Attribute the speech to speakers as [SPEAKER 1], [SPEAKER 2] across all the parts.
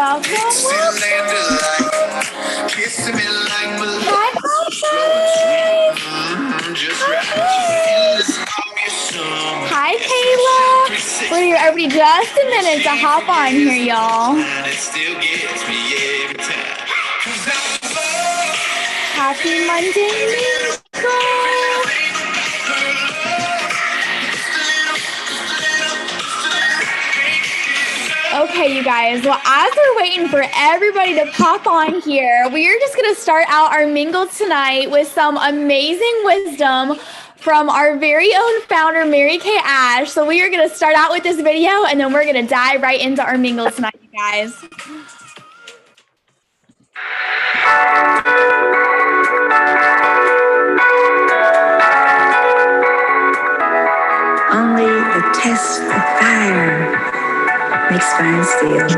[SPEAKER 1] welcome. Hi, Hi, Kayla. We're here every just a minute to hop on here, y'all. Happy Monday, Okay, you guys, well, as we're waiting for everybody to pop on here, we are just going to start out our mingle tonight with some amazing wisdom from our very own founder, Mary Kay Ash. So we are going to start out with this video, and then we're going to dive right into our mingle tonight, you guys.
[SPEAKER 2] Only the test of fire makes fine steel.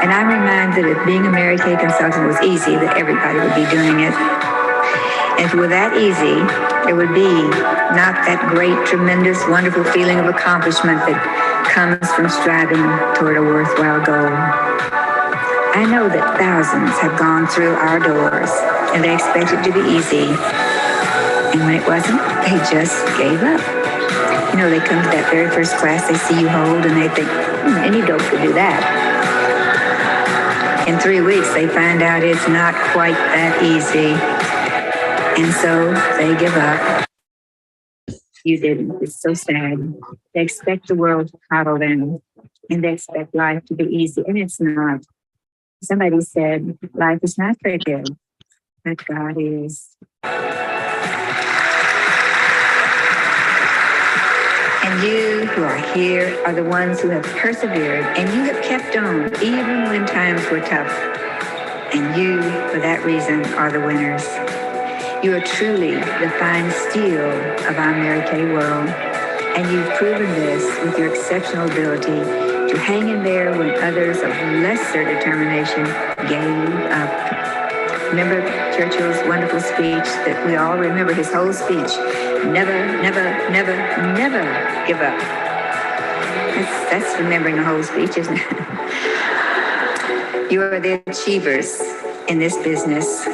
[SPEAKER 2] And I'm reminded that if being a Mary Kay consultant was easy, that everybody would be doing it. And if it were that easy, there would be not that great, tremendous, wonderful feeling of accomplishment that comes from striving toward a worthwhile goal. I know that thousands have gone through our doors and they expected it to be easy. And when it wasn't, they just gave up. You know, they come to that very first class they see you hold and they think, any dope could do that. In 3 weeks, they find out it's not quite that easy. And so they give up. You didn't. It's so sad. They expect the world to coddle them and they expect life to be easy. And it's not. Somebody said, life is not very good, but God is. And you who are here are the ones who have persevered and you have kept on even when times were tough. And you, for that reason, are the winners. You are truly the fine steel of our Mary Kay world. And you've proven this with your exceptional ability to hang in there when others of lesser determination gave up. Remember Churchill's wonderful speech that we all remember, his whole speech. Never, never, never, never give up. That's remembering the whole speech, isn't it? You are the achievers in this business.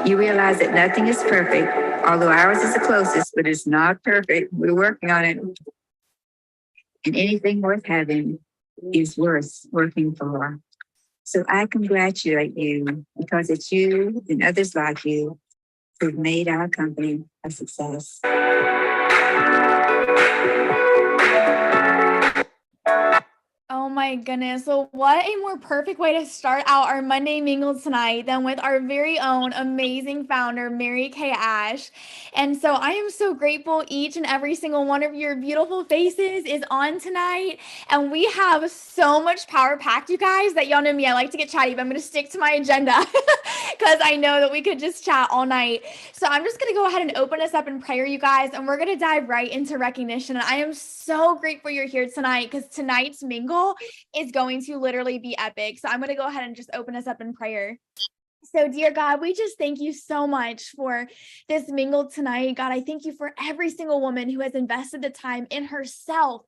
[SPEAKER 2] You realize that nothing is perfect, although ours is the closest, but it's not perfect. We're working on it. And anything worth having is worth working for. So I congratulate you because it's you and others like you who've made our company a success.
[SPEAKER 1] Oh my goodness. So what a more perfect way to start out our Monday Mingle tonight than with our very own amazing founder, Mary Kay Ash. And so I am so grateful each and every single one of your beautiful faces is on tonight. And we have so much power packed, you guys, that y'all know me. I like to get chatty, but I'm going to stick to my agenda because I know that we could just chat all night. So I'm just going to go ahead and open us up in prayer, you guys, and we're going to dive right into recognition. And I am so grateful you're here tonight because tonight's Mingle is going to literally be epic. So I'm going to go ahead and just open us up in prayer. So, dear God, we just thank you so much for this mingle tonight. God, I thank you for every single woman who has invested the time in herself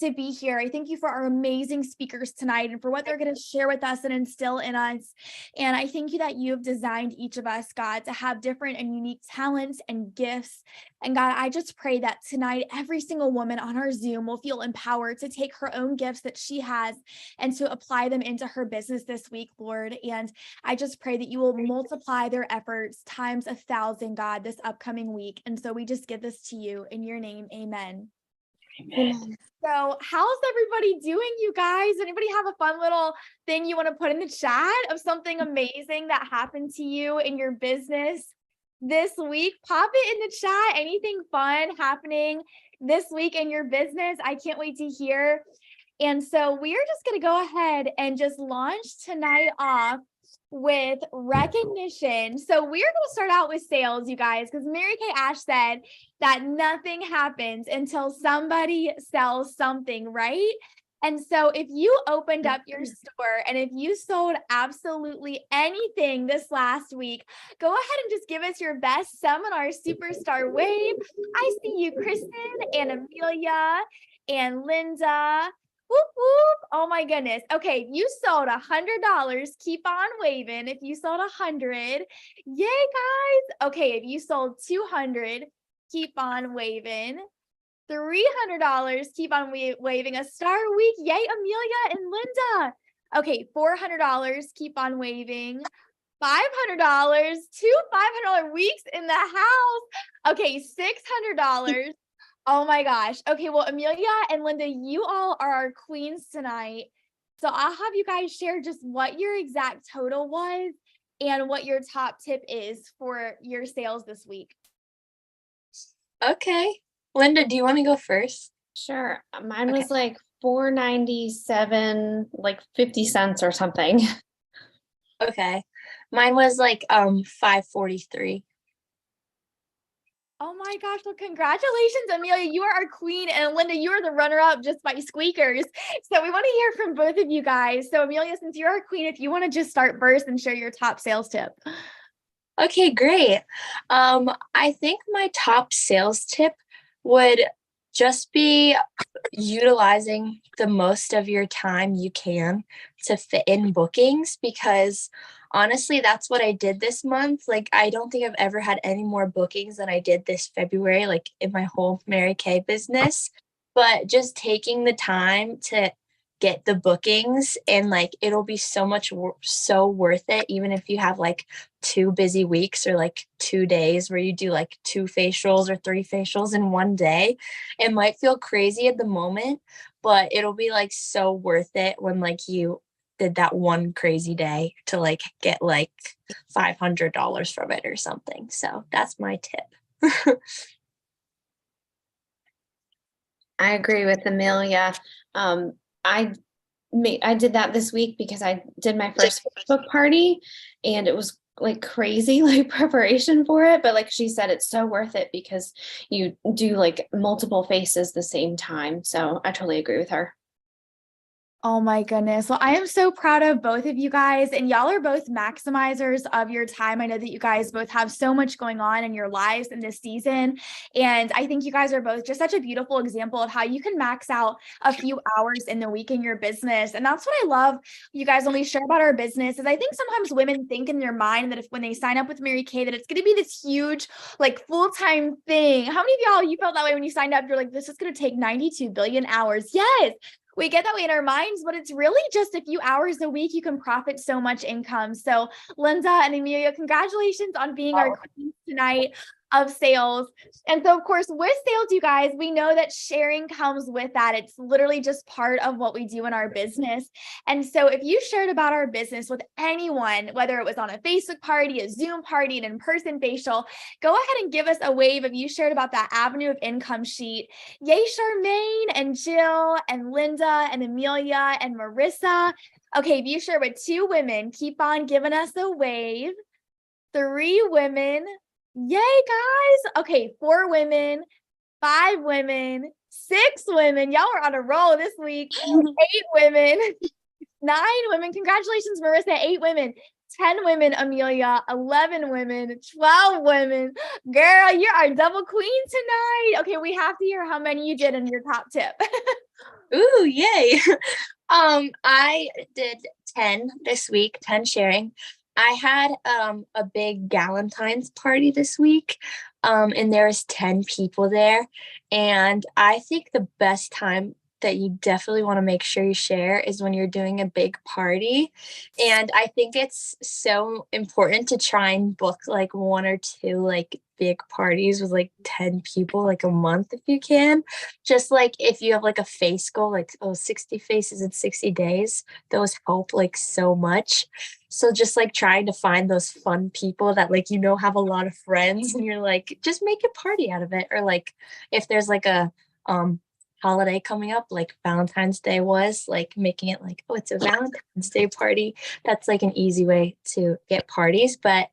[SPEAKER 1] to be here. I thank you for our amazing speakers tonight and for what they're going to share with us and instill in us. And I thank you that you have designed each of us, God, to have different and unique talents and gifts. And God, I just pray that tonight, every single woman on our Zoom will feel empowered to take her own gifts that she has and to apply them into her business this week, Lord. And I just pray that you will multiply their efforts times 1,000, God, this upcoming week. And so we just give this to you in your name. Amen. Amen. So how's everybody doing, you guys? Anybody have a fun little thing you want to put in the chat of something amazing that happened to you in your business this week? Pop it in the chat. Anything fun happening this week in your business? I can't wait to hear. And so we are just going to go ahead and just launch tonight off with recognition. So we're going to start out with sales, you guys, because Mary Kay Ash said that nothing happens until somebody sells something, right? And so if you opened up your store and if you sold absolutely anything this last week, go ahead and just give us your best seminar superstar wave. I see you, Kristen and Amelia and Linda. Whoop, whoop. Oh my goodness. Okay, you sold $100. Keep on waving. If you sold 100, yay, guys. Okay, if you sold 200, keep on waving. $300, keep on waving. A star week, yay, Amelia and Linda. Okay, $400, keep on waving. $500, two $500 weeks in the house. Okay, $600. Oh my gosh. Okay, well, Amelia and Linda, you all are our queens tonight. So I'll have you guys share just what your exact total was and what your top tip is for your sales this week.
[SPEAKER 3] Okay. Linda, do you want to go first?
[SPEAKER 4] Sure. Mine was like $4.97, like 50 cents or something.
[SPEAKER 3] Okay. Mine was like $5.43.
[SPEAKER 1] Oh my gosh. Well, congratulations, Amelia. You are our queen. And Linda, you are the runner-up just by squeakers. So we want to hear from both of you guys. So Amelia, since you're our queen, if you want to just start first and share your top sales tip.
[SPEAKER 3] Okay, great. I think my top sales tip would just be utilizing the most of your time you can to fit in bookings, because honestly, that's what I did this month. Like, I don't think I've ever had any more bookings than I did this February, like in my whole Mary Kay business. But just taking the time to get the bookings, and like it'll be so worth it, even if you have like 2 busy weeks or like 2 days where you do like 2 facials or 3 facials in one day. It might feel crazy at the moment, but it'll be like so worth it when like you did that one crazy day to like get like $500 from it or something. So that's my tip.
[SPEAKER 4] I agree with Amelia. I I did that this week because I did my first Facebook party and it was like crazy, like preparation for it. But like she said, it's so worth it because you do like multiple faces the same time. So I totally agree with her.
[SPEAKER 1] Oh my goodness. Well, I am so proud of both of you guys, and y'all are both maximizers of your time. I know that you guys both have so much going on in your lives in this season. And I think you guys are both just such a beautiful example of how you can max out a few hours in the week in your business. And that's what I love, you guys, when we share about our business, is I think sometimes women think in their mind that if when they sign up with Mary Kay, that it's going to be this huge, like full-time thing. How many of y'all, you felt that way when you signed up? You're like, this is going to take 92 billion hours. Yes. We get that way in our minds, but it's really just a few hours a week. You can profit so much income. So Linda and Amelia, congratulations on being our queens tonight of sales. And so of course, with sales, you guys, we know that sharing comes with that. It's literally just part of what we do in our business. And so if you shared about our business with anyone, whether it was on a Facebook party, a Zoom party, an in-person facial, go ahead and give us a wave if you shared about that avenue of income sheet. Yay, Charmaine and Jill and Linda and Amelia and Marissa. Okay, if you share with 2 women, keep on giving us a wave. 3 women. Yay, guys. Okay, 4 women, 5 women, 6 women. Y'all are on a roll this week. 8 women, 9 women. Congratulations, Marissa. 8 women. 10 women, Amelia. 11 women. 12 women. Girl, you're our double queen tonight. Okay, we have to hear how many you did in your top tip.
[SPEAKER 3] Ooh, yay. I did 10 this week, 10 sharing. I had a big Galentine's party this week, and there was 10 people there. And I think the best time that you definitely want to make sure you share is when you're doing a big party. And I think it's so important to try and book like 1 or 2 like big parties with like 10 people like a month if you can. Just like if you have like a face goal, like 60 faces in 60 days, those help like so much. So just like trying to find those fun people that like have a lot of friends, and you're like, just make a party out of it. Or like if there's like a holiday coming up, like Valentine's Day was, like making it like, oh, it's a Valentine's Day party. That's like an easy way to get parties. But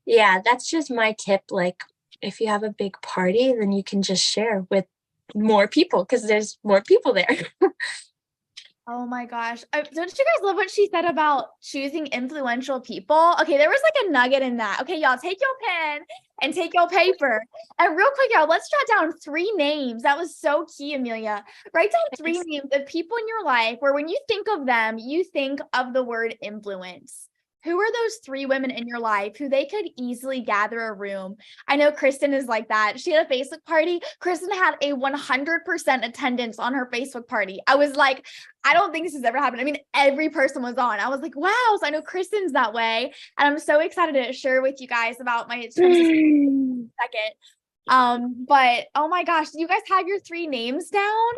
[SPEAKER 3] yeah, that's just my tip. Like if you have a big party, then you can just share with more people because there's more people there.
[SPEAKER 1] Oh my gosh. Don't you guys love what she said about choosing influential people? Okay, there was like a nugget in that. Okay, y'all take your pen and take your paper. And real quick, y'all, let's jot down 3 names. That was so key, Amelia. Write down 3 names of people in your life where when you think of them, you think of the word influence. Who are those 3 women in your life who they could easily gather a room? I know Kristen is like that. She had a Facebook party. Kristen had a 100% attendance on her Facebook party. I was like, I don't think this has ever happened. I mean, every person was on. I was like, wow. So I know Kristen's that way. And I'm so excited to share with you guys about my terms of second. But oh my gosh, do you guys have your 3 names down?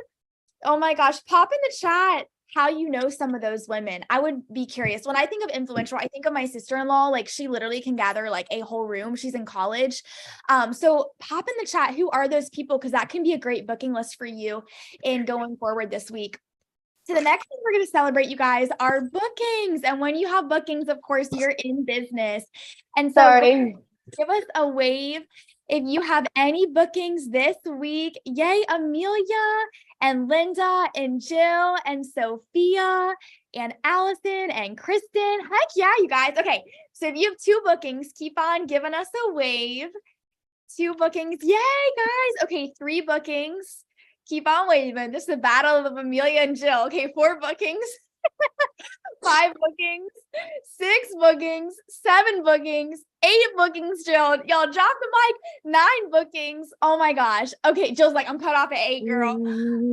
[SPEAKER 1] Oh my gosh, pop in the chat how you know some of those women. I would be curious. When I think of influential, I think of my sister-in-law. Like she literally can gather like a whole room. She's in college. So pop in the chat. Who are those people? Because that can be a great booking list for you in going forward this week. So the next thing we're going to celebrate, you guys, are bookings. And when you have bookings, of course, you're in business. And so give us a wave if you have any bookings this week. Yay, Amelia and Linda and Jill and Sophia and Allison and Kristen. Heck yeah, you guys. Okay, so if you have 2 bookings, keep on giving us a wave. 2 bookings. Yay, guys. Okay, 3 bookings. Keep on waving. This is the battle of Amelia and Jill. Okay, 4 bookings. 5 bookings, 6 bookings, 7 bookings, 8 bookings, Jill. Y'all drop the mic. 9 bookings. Oh my gosh. Okay, Jill's like, I'm cut off at 8, girl.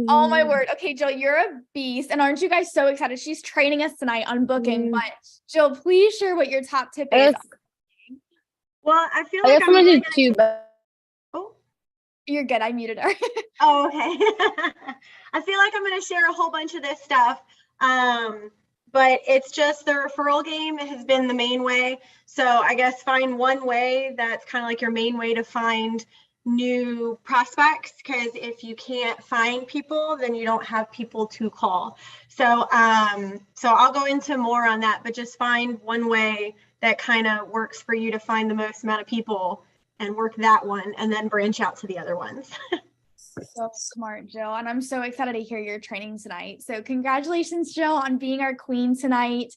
[SPEAKER 1] Oh my word. Okay, Jill, you're a beast. And aren't you guys so excited? She's training us tonight on booking. But Jill, please share what your top tip is.
[SPEAKER 5] Well, I feel like I'm really gonna... Oh,
[SPEAKER 1] you're good. I muted her.
[SPEAKER 5] Oh, okay. I feel like I'm going to share a whole bunch of this stuff. But it's just the referral game has been the main way. So I guess find one way that's kind of like your main way to find new prospects, because if you can't find people, then you don't have people to call. So so I'll go into more on that, but just find one way that kind of works for you to find the most amount of people and work that one and then branch out to the other ones.
[SPEAKER 1] So smart, Jill. And I'm so excited to hear your training tonight. So congratulations, Jill, on being our queen tonight.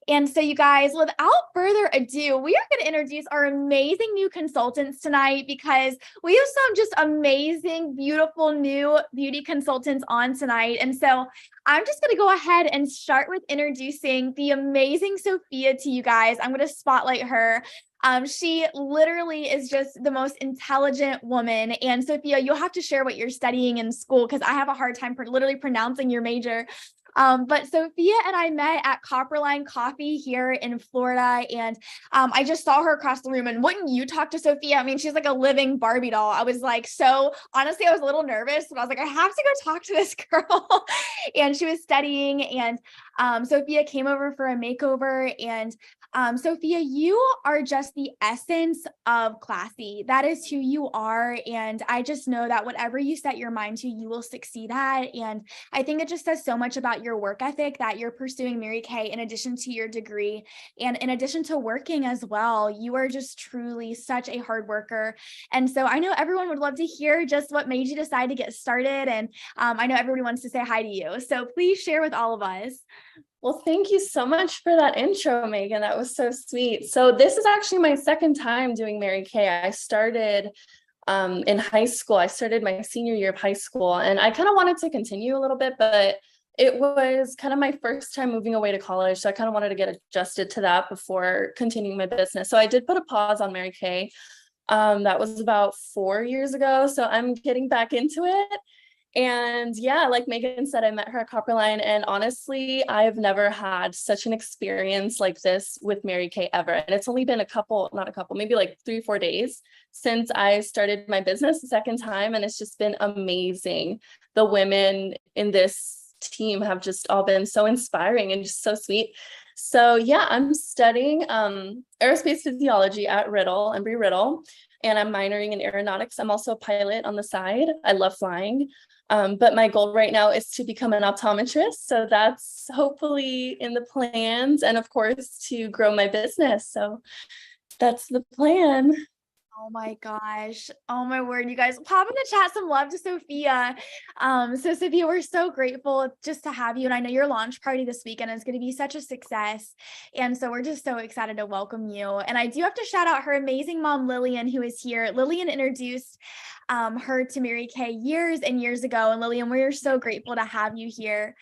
[SPEAKER 1] And so you guys, without further ado, we are going to introduce our amazing new consultants tonight, because we have some just amazing, beautiful new beauty consultants on tonight. And so I'm just going to go ahead and start with introducing the amazing Sophia to you guys. I'm going to spotlight her. She literally is just the most intelligent woman. And Sophia, you'll have to share what you're studying in school, because I have a hard time literally pronouncing your major. But Sophia and I met at Copperline Coffee here in Florida, and I just saw her across the room. And wouldn't you talk to Sophia? I mean, she's like a living Barbie doll. I was like, so honestly, I was a little nervous, but I was like, I have to go talk to this girl. And she was studying, and Sophia came over for a makeover. And Sophia, you are just the essence of classy. That is who you are. And I just know that whatever you set your mind to, you will succeed at. And I think it just says so much about your work ethic that you're pursuing Mary Kay in addition to your degree and in addition to working as well. You are just truly such a hard worker. And so I know everyone would love to hear just what made you decide to get started. And I know everybody wants to say hi to you. So please share with all of us.
[SPEAKER 6] Well, thank you so much for that intro, Megan. That was so sweet. So this is actually my second time doing Mary Kay. I started in high school. I started my senior year of high school, and I kind of wanted to continue a little bit, but it was kind of my first time moving away to college. So I kind of wanted to get adjusted to that before continuing my business. So I did put a pause on Mary Kay. That was about 4 years ago. So I'm getting back into it. And yeah, like Megan said, I met her at Copperline, and honestly, I've never had such an experience like this with Mary Kay ever. And it's only been maybe like 3-4 days since I started my business the second time. And it's just been amazing. The women in this team have just all been so inspiring and just so sweet. So yeah, I'm studying aerospace physiology at Riddle, Embry-Riddle, and I'm minoring in aeronautics. I'm also a pilot on the side. I love flying. But my goal right now is to become an optometrist. So that's hopefully in the plans, and of course to grow my business. So that's the plan.
[SPEAKER 1] Oh my gosh. Oh my word. You guys pop in the chat some love to Sophia. So Sophia, we're so grateful just to have you. And I know your launch party this weekend is going to be such a success. And so we're just so excited to welcome you. And I do have to shout out her amazing mom, Lillian, who is here. Lillian introduced her to Mary Kay years and years ago. And Lillian, we're so grateful to have you here.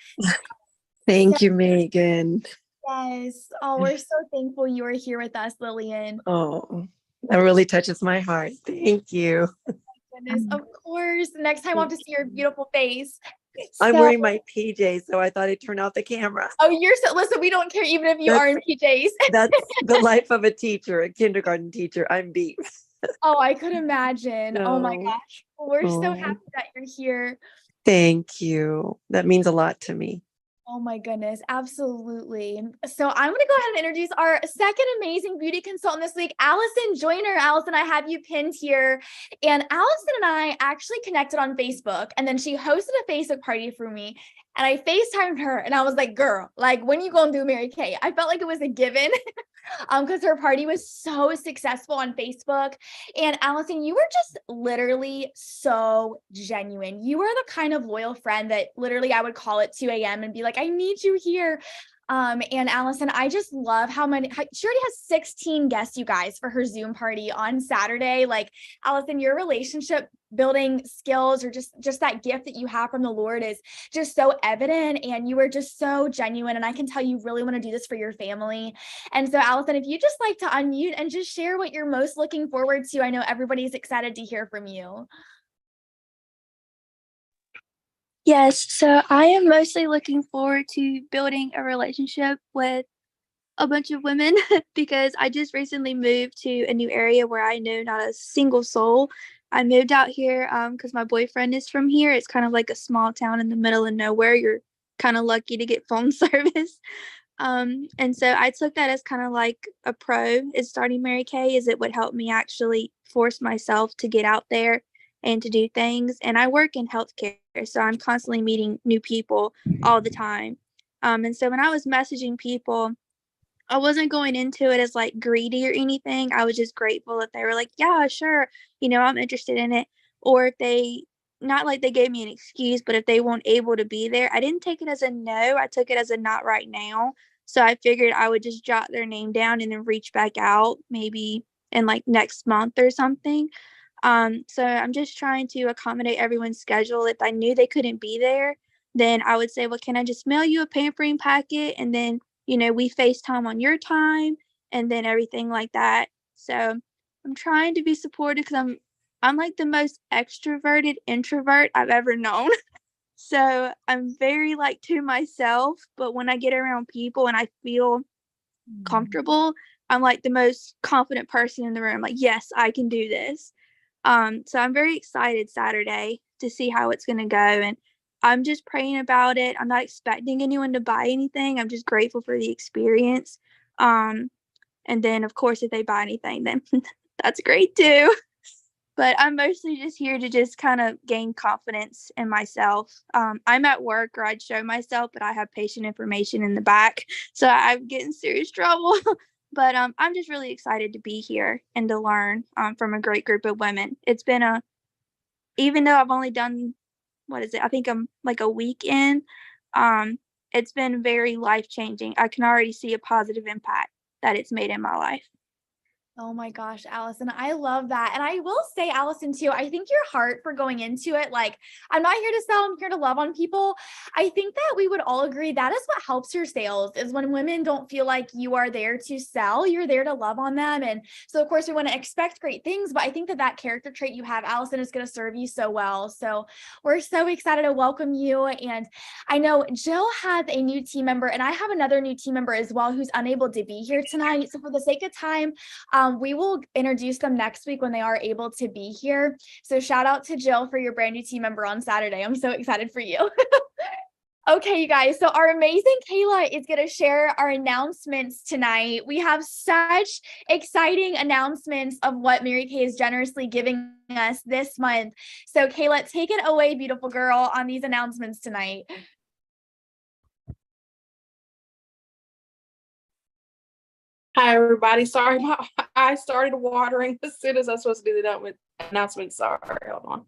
[SPEAKER 7] Thank you, Megan.
[SPEAKER 1] Yes. Oh, we're so thankful you are here with us, Lillian.
[SPEAKER 7] Oh, that really touches my heart. Thank you.
[SPEAKER 1] Goodness, of course. Next time we'll have to see your beautiful face.
[SPEAKER 7] I'm
[SPEAKER 1] So-
[SPEAKER 7] wearing my PJs, so I thought I'd turn off the camera.
[SPEAKER 1] Oh, listen, we don't care even if you are in PJs.
[SPEAKER 7] That's the life of a teacher, a kindergarten teacher. I'm beat.
[SPEAKER 1] Oh, I could imagine. Oh my
[SPEAKER 7] No.
[SPEAKER 1] gosh. We're so
[SPEAKER 7] Oh.
[SPEAKER 1] happy that you're here.
[SPEAKER 7] Thank you. That means a lot to me.
[SPEAKER 1] Oh my goodness, absolutely. So I'm going to go ahead and introduce our second amazing beauty consultant this week, Allison Joyner. Allison, I have you pinned here. And Allison and I actually connected on Facebook, and then she hosted a Facebook party for me. And I FaceTimed her and I was like, girl, like, when you going to do Mary Kay? I felt like it was a given because her party was so successful on Facebook. And Allison, you were just literally so genuine. You were the kind of loyal friend that literally I would call at 2 a.m. and be like, I need you here. And Allison, I just love she already has 16 guests, you guys, for her Zoom party on Saturday. Like, Allison, your relationship building skills or just that gift that you have from the Lord is just so evident, and you are just so genuine. And I can tell you really want to do this for your family. And so, Allison, if you just like to unmute and just share what you're most looking forward to, I know everybody's excited to hear from you.
[SPEAKER 8] Yes, so I am mostly looking forward to building a relationship with a bunch of women because I just recently moved to a new area where I know not a single soul. I moved out here because my boyfriend is from here. It's kind of like a small town in the middle of nowhere. You're kind of lucky to get phone service. And so I took that as kind of like a pro is starting Mary Kay, is it would help me actually force myself to get out there and to do things. And I work in healthcare, so I'm constantly meeting new people all the time. And so when I was messaging people, I wasn't going into it as like greedy or anything. I was just grateful that they were like, yeah, sure, I'm interested in it. Or if they, not like they gave me an excuse, but if they weren't able to be there, I didn't take it as a no. I took it as a not right now. So I figured I would just jot their name down and then reach back out maybe in like next month or something. So I'm just trying to accommodate everyone's schedule. If I knew they couldn't be there, then I would say, well, can I just mail you a pampering packet? And then, we FaceTime on your time and then everything like that. So I'm trying to be supportive because I'm like the most extroverted introvert I've ever known. So I'm very like to myself, but when I get around people and I feel comfortable, I'm like the most confident person in the room. Like, yes, I can do this. So I'm very excited Saturday to see how it's going to go. And I'm just praying about it. I'm not expecting anyone to buy anything. I'm just grateful for the experience. And then, of course, if they buy anything, then that's great too. But I'm mostly just here to just kind of gain confidence in myself. I'm at work or I'd show myself, but I have patient information in the back. So I get in serious trouble. But I'm just really excited to be here and to learn from a great group of women. It's been even though I've only done, what is it? I think I'm like a week in. It's been very life-changing. I can already see a positive impact that it's made in my life.
[SPEAKER 1] Oh my gosh, Allison, I love that. And I will say, Allison, too, I think your heart for going into it, like, I'm not here to sell, I'm here to love on people. I think that we would all agree that is what helps your sales, is when women don't feel like you are there to sell, you're there to love on them. And so, of course, we want to expect great things, but I think that character trait you have, Allison, is going to serve you so well. So we're so excited to welcome you. And I know Jill has a new team member, and I have another new team member as well who's unable to be here tonight. So for the sake of time, we will introduce them next week when they are able to be here. So shout out to Jill for your brand new team member on Saturday. I'm so excited for you. Okay, you guys. So our amazing Kayla is going to share our announcements tonight. We have such exciting announcements of what Mary Kay is generously giving us this month. So Kayla, take it away, beautiful girl, on these announcements tonight.
[SPEAKER 9] Hi, everybody. Sorry, my eyes started watering as soon as I was supposed to do the announcement. Sorry, hold on.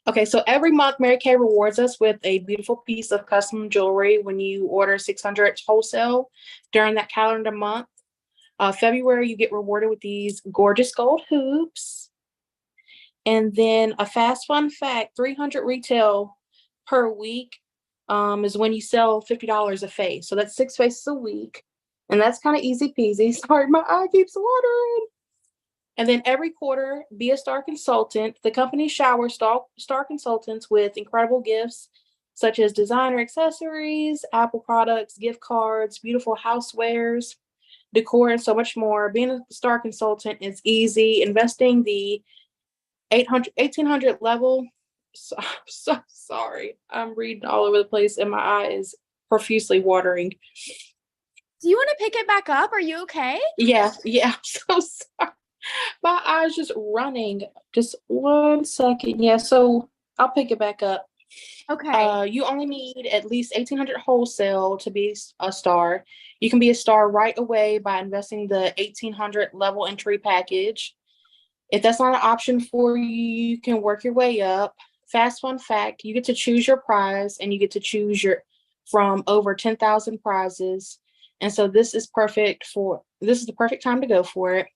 [SPEAKER 9] Okay, so every month, Mary Kay rewards us with a beautiful piece of custom jewelry when you order 600 wholesale during that calendar month. February, you get rewarded with these gorgeous gold hoops. And then a fast fun fact, 300 retail per week is when you sell $50 a face. So that's 6 faces a week. And that's kind of easy peasy. Sorry, my eye keeps watering. And then every quarter, be a star consultant. The company showers star consultants with incredible gifts such as designer accessories, Apple products, gift cards, beautiful housewares, decor, and so much more. Being a star consultant is easy. Investing the 1800 level. So sorry. I'm reading all over the place and my eye is profusely watering.
[SPEAKER 1] Do you want to pick it back up? Are you okay?
[SPEAKER 9] Yeah. I'm so sorry. My eye's just running. Just 1 second. Yeah, so I'll pick it back up.
[SPEAKER 1] Okay.
[SPEAKER 9] You only need at least 1800 wholesale to be a star. You can be a star right away by investing the 1800 level entry package. If that's not an option for you, you can work your way up. Fast fun fact, you get to choose your prize and you get to choose from over 10,000 prizes. And so this is the perfect time to go for it.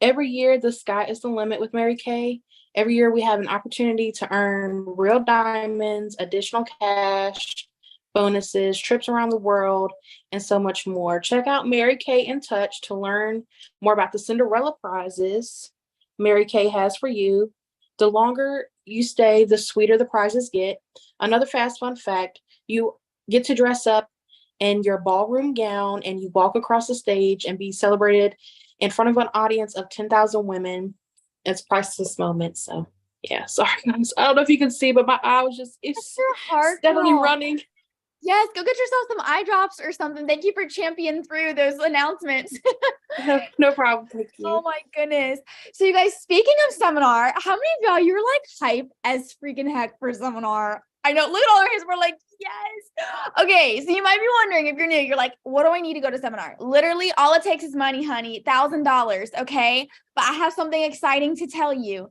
[SPEAKER 9] Every year, the sky is the limit with Mary Kay. Every year, we have an opportunity to earn real diamonds, additional cash, bonuses, trips around the world, and so much more. Check out Mary Kay in Touch to learn more about the Cinderella prizes Mary Kay has for you. The longer you stay, the sweeter the prizes get. Another fast fun fact, you get to dress up in your ballroom gown and you walk across the stage and be celebrated in front of an audience of 10,000 women. It's a priceless moment. So yeah, sorry guys. I don't know if you can see, but my eye was it's
[SPEAKER 1] your heart,
[SPEAKER 9] steadily
[SPEAKER 1] girl.
[SPEAKER 9] running.
[SPEAKER 1] Yes, go get yourself some eye drops or something. Thank you for championing through those announcements.
[SPEAKER 9] No problem. Thank you.
[SPEAKER 1] Oh my goodness. So you guys, speaking of seminar, how many of y'all, you're like hype as freaking heck for seminar? I know, look at all our hands. We're like, yes. Okay, so you might be wondering if you're new, you're like, what do I need to go to seminar? Literally, all it takes is money, honey, $1,000, okay? But I have something exciting to tell you.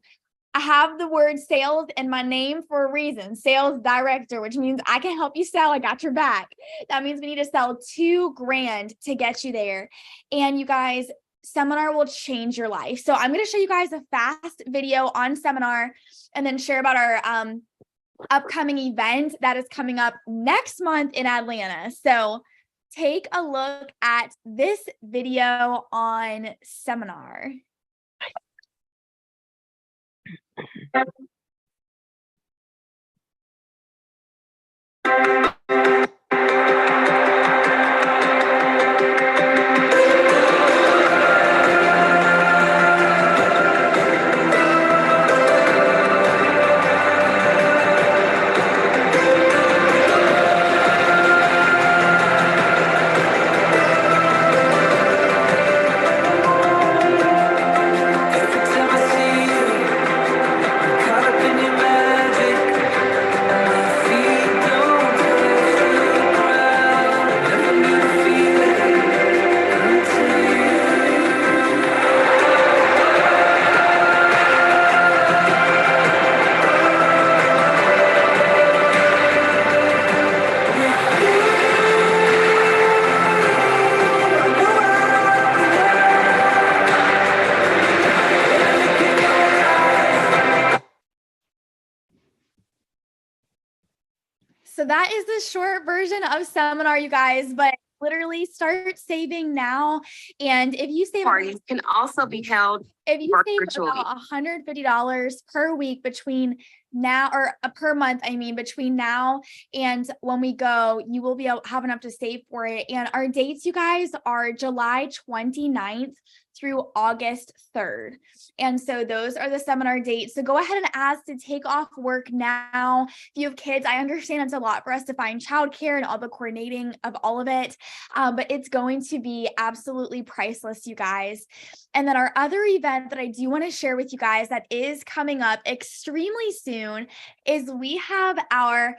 [SPEAKER 1] I have the word sales in my name for a reason, sales director, which means I can help you sell. I got your back. That means we need to sell $2,000 to get you there. And you guys, seminar will change your life. So I'm going to show you guys a fast video on seminar and then share about our upcoming event that is coming up next month in Atlanta. So take a look at this video on seminar. So that is the short version of seminar, you guys, but literally start saving now. And if you save,
[SPEAKER 10] parties can also be held
[SPEAKER 1] if you save
[SPEAKER 10] virtually.
[SPEAKER 1] about $150 per week between now or per month, I mean, between now and when we go, you will be able to have enough to save for it. And our dates, you guys, are July 29th through August 3rd. And so those are the seminar dates. So go ahead and ask to take off work now. If you have kids, I understand it's a lot for us to find childcare and all the coordinating of all of it, but it's going to be absolutely priceless, you guys. And then our other event that I do want to share with you guys that is coming up extremely soon is we have our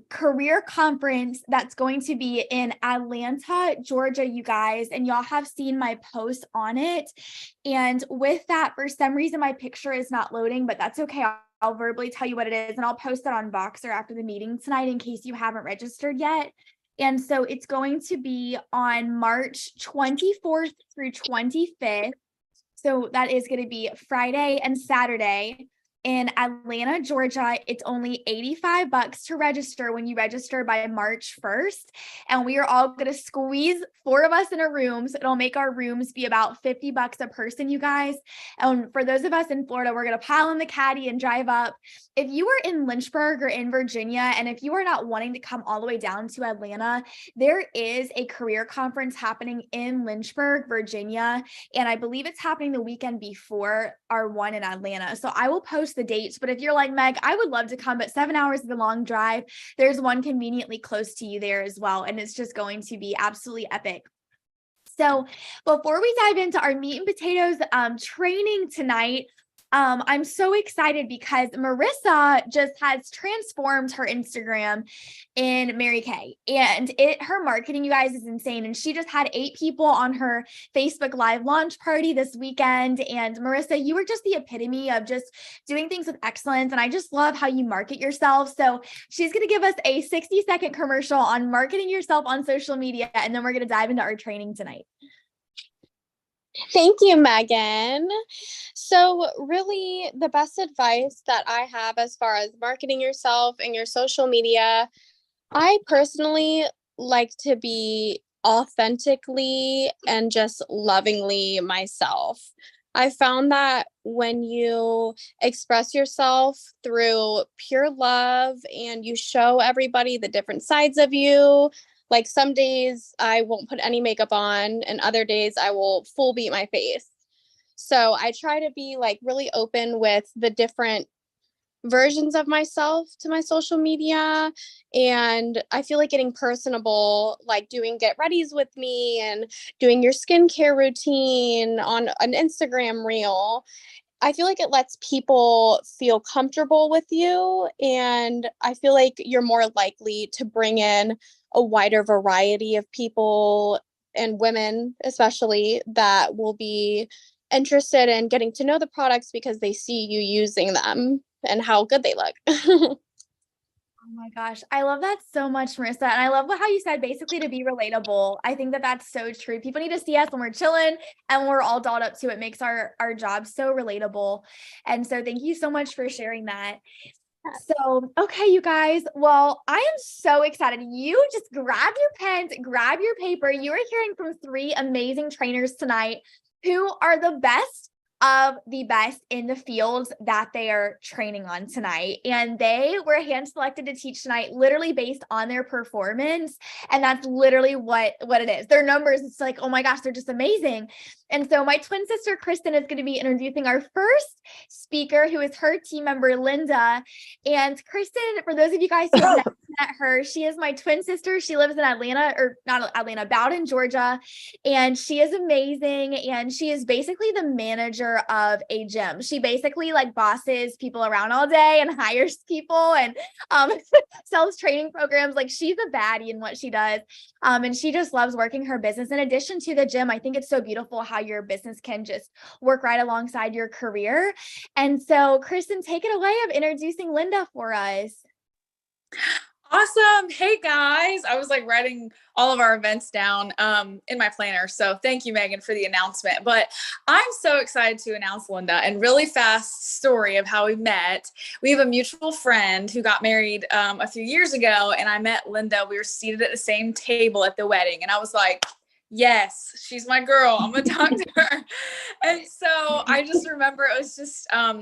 [SPEAKER 1] career conference that's going to be in Atlanta, Georgia, you guys, and y'all have seen my post on it. And with that, for some reason, my picture is not loading, but that's okay. I'll verbally tell you what it is, and I'll post it on Voxer after the meeting tonight in case you haven't registered yet. And so it's going to be on March 24th through 25th. So that is going to be Friday and Saturday in Atlanta, Georgia. It's only $85 to register when you register by March 1st. And we are all going to squeeze 4 of us in a room. So it'll make our rooms be about $50 a person, you guys. And for those of us in Florida, we're going to pile in the caddy and drive up. If you are in Lynchburg or in Virginia, and if you are not wanting to come all the way down to Atlanta, there is a career conference happening in Lynchburg, Virginia. And I believe it's happening the weekend before our one in Atlanta. So I will post the dates, but if you're like, Meg, I would love to come, but 7 hours is a long drive, there's one conveniently close to you there as well. And it's just going to be absolutely epic. So before we dive into our meat and potatoes training tonight, I'm so excited because Marissa just has transformed her Instagram in Mary Kay, and her marketing, you guys, is insane. And she just had 8 people on her Facebook Live launch party this weekend. And Marissa, you were just the epitome of just doing things with excellence. And I just love how you market yourself. So she's going to give us a 60-second commercial on marketing yourself on social media. And then we're going to dive into our training tonight.
[SPEAKER 11] Thank you, Megan. So really, the best advice that I have as far as marketing yourself and your social media, I personally like to be authentically and just lovingly myself. I found that when you express yourself through pure love and you show everybody the different sides of you, like some days I won't put any makeup on and other days I will full beat my face. So I try to be like really open with the different versions of myself to my social media. And I feel like getting personable, like doing get readies with me and doing your skincare routine on an Instagram reel, I feel like it lets people feel comfortable with you. And I feel like you're more likely to bring in a wider variety of people and women, especially, that will be interested in getting to know the products because they see you using them and how good they look.
[SPEAKER 1] Oh my gosh, I love that so much, Marissa. And I love how you said basically to be relatable. I think that that's so true. People need to see us when we're chilling and we're all dolled up too. It makes our job so relatable. And so thank you so much for sharing that. So, okay, you guys, well, I am so excited. You just grab your pens, grab your paper. You are hearing from 3 amazing trainers tonight who are the best of the best in the fields that they are training on tonight. And they were hand selected to teach tonight, literally based on their performance. And that's literally what it is. Their numbers, it's like, oh my gosh, they're just amazing. And so my twin sister, Kristen, is going to be introducing our first speaker, who is her team member, Linda. And Kristen, for those of you guys who have never met her, she is my twin sister. She lives in Atlanta, or not Atlanta, Bowden, Georgia. And she is amazing. And she is basically the manager of a gym. She basically like bosses people around all day and hires people and sells training programs. Like, she's a baddie in what she does. And she just loves working her business. In addition to the gym, I think it's so beautiful how your business can just work right alongside your career. And so, Kristen, take it away of introducing Linda for us.
[SPEAKER 12] Awesome. Hey guys, I was like writing all of our events down in my planner. So thank you, Megan, for the announcement. But I'm so excited to announce Linda, and really fast story of how we met. We have a mutual friend who got married a few years ago, and I met Linda. We were seated at the same table at the wedding, and I was like, yes, she's my girl. I'm going to talk to her. And so I just remember it was just, I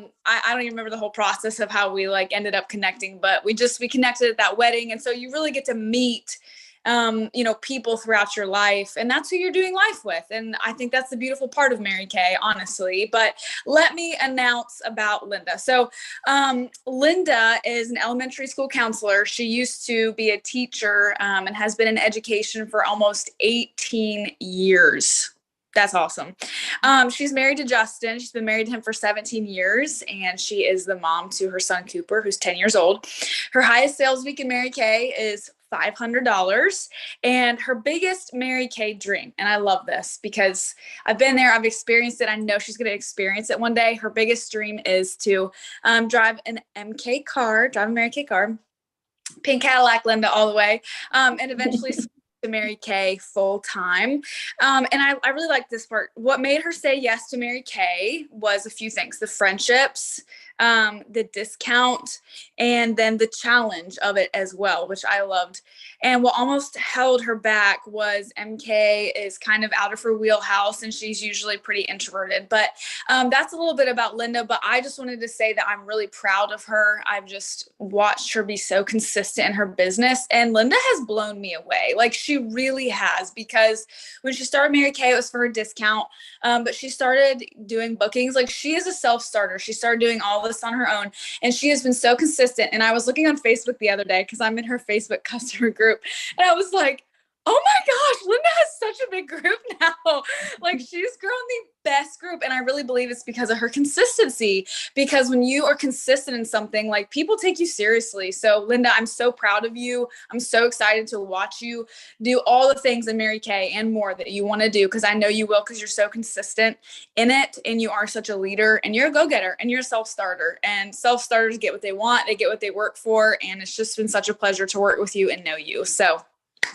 [SPEAKER 12] don't even remember the whole process of how we like ended up connecting, but we connected at that wedding. And so you really get to meet, people throughout your life, and that's who you're doing life with. And I think that's the beautiful part of Mary Kay, honestly. But let me announce about Linda. So Linda is an elementary school counselor. She used to be a teacher and has been in education for almost 18 years. That's awesome. She's married to Justin. She's been married to him for 17 years, and she is the mom to her son Cooper, who's 10 years old. Her highest sales week in Mary Kay is $500, and her biggest Mary Kay dream, and I love this because I've been there, I've experienced it, I know she's going to experience it one day. Her biggest dream is to drive an MK car, drive a Mary Kay car, pink Cadillac, Linda, all the way, and eventually to Mary Kay full time. And I really like this part. What made her say yes to Mary Kay was a few things: the friendships, the discount, and then the challenge of it as well, which I loved. And what almost held her back was MK is kind of out of her wheelhouse, and she's usually pretty introverted. But that's a little bit about Linda. But I just wanted to say that I'm really proud of her. I've just watched her be so consistent in her business, and Linda has blown me away. Like, she really has, because when she started Mary Kay, it was for her discount. But she started doing bookings. Like, she is a self-starter. She started doing all this on her own, and she has been so consistent. And I was looking on Facebook the other day because I'm in her Facebook customer group, and I was like, oh my gosh, Linda has such a big group now. Like, she's grown the best group. And I really believe it's because of her consistency, because when you are consistent in something, like, people take you seriously. So Linda, I'm so proud of you. I'm so excited to watch you do all the things in Mary Kay and more that you want to do, because I know you will, because you're so consistent in it, and you are such a leader, and you're a go-getter, and you're a self-starter, and self-starters get what they want. They get what they work for. And it's just been such a pleasure to work with you and know you. So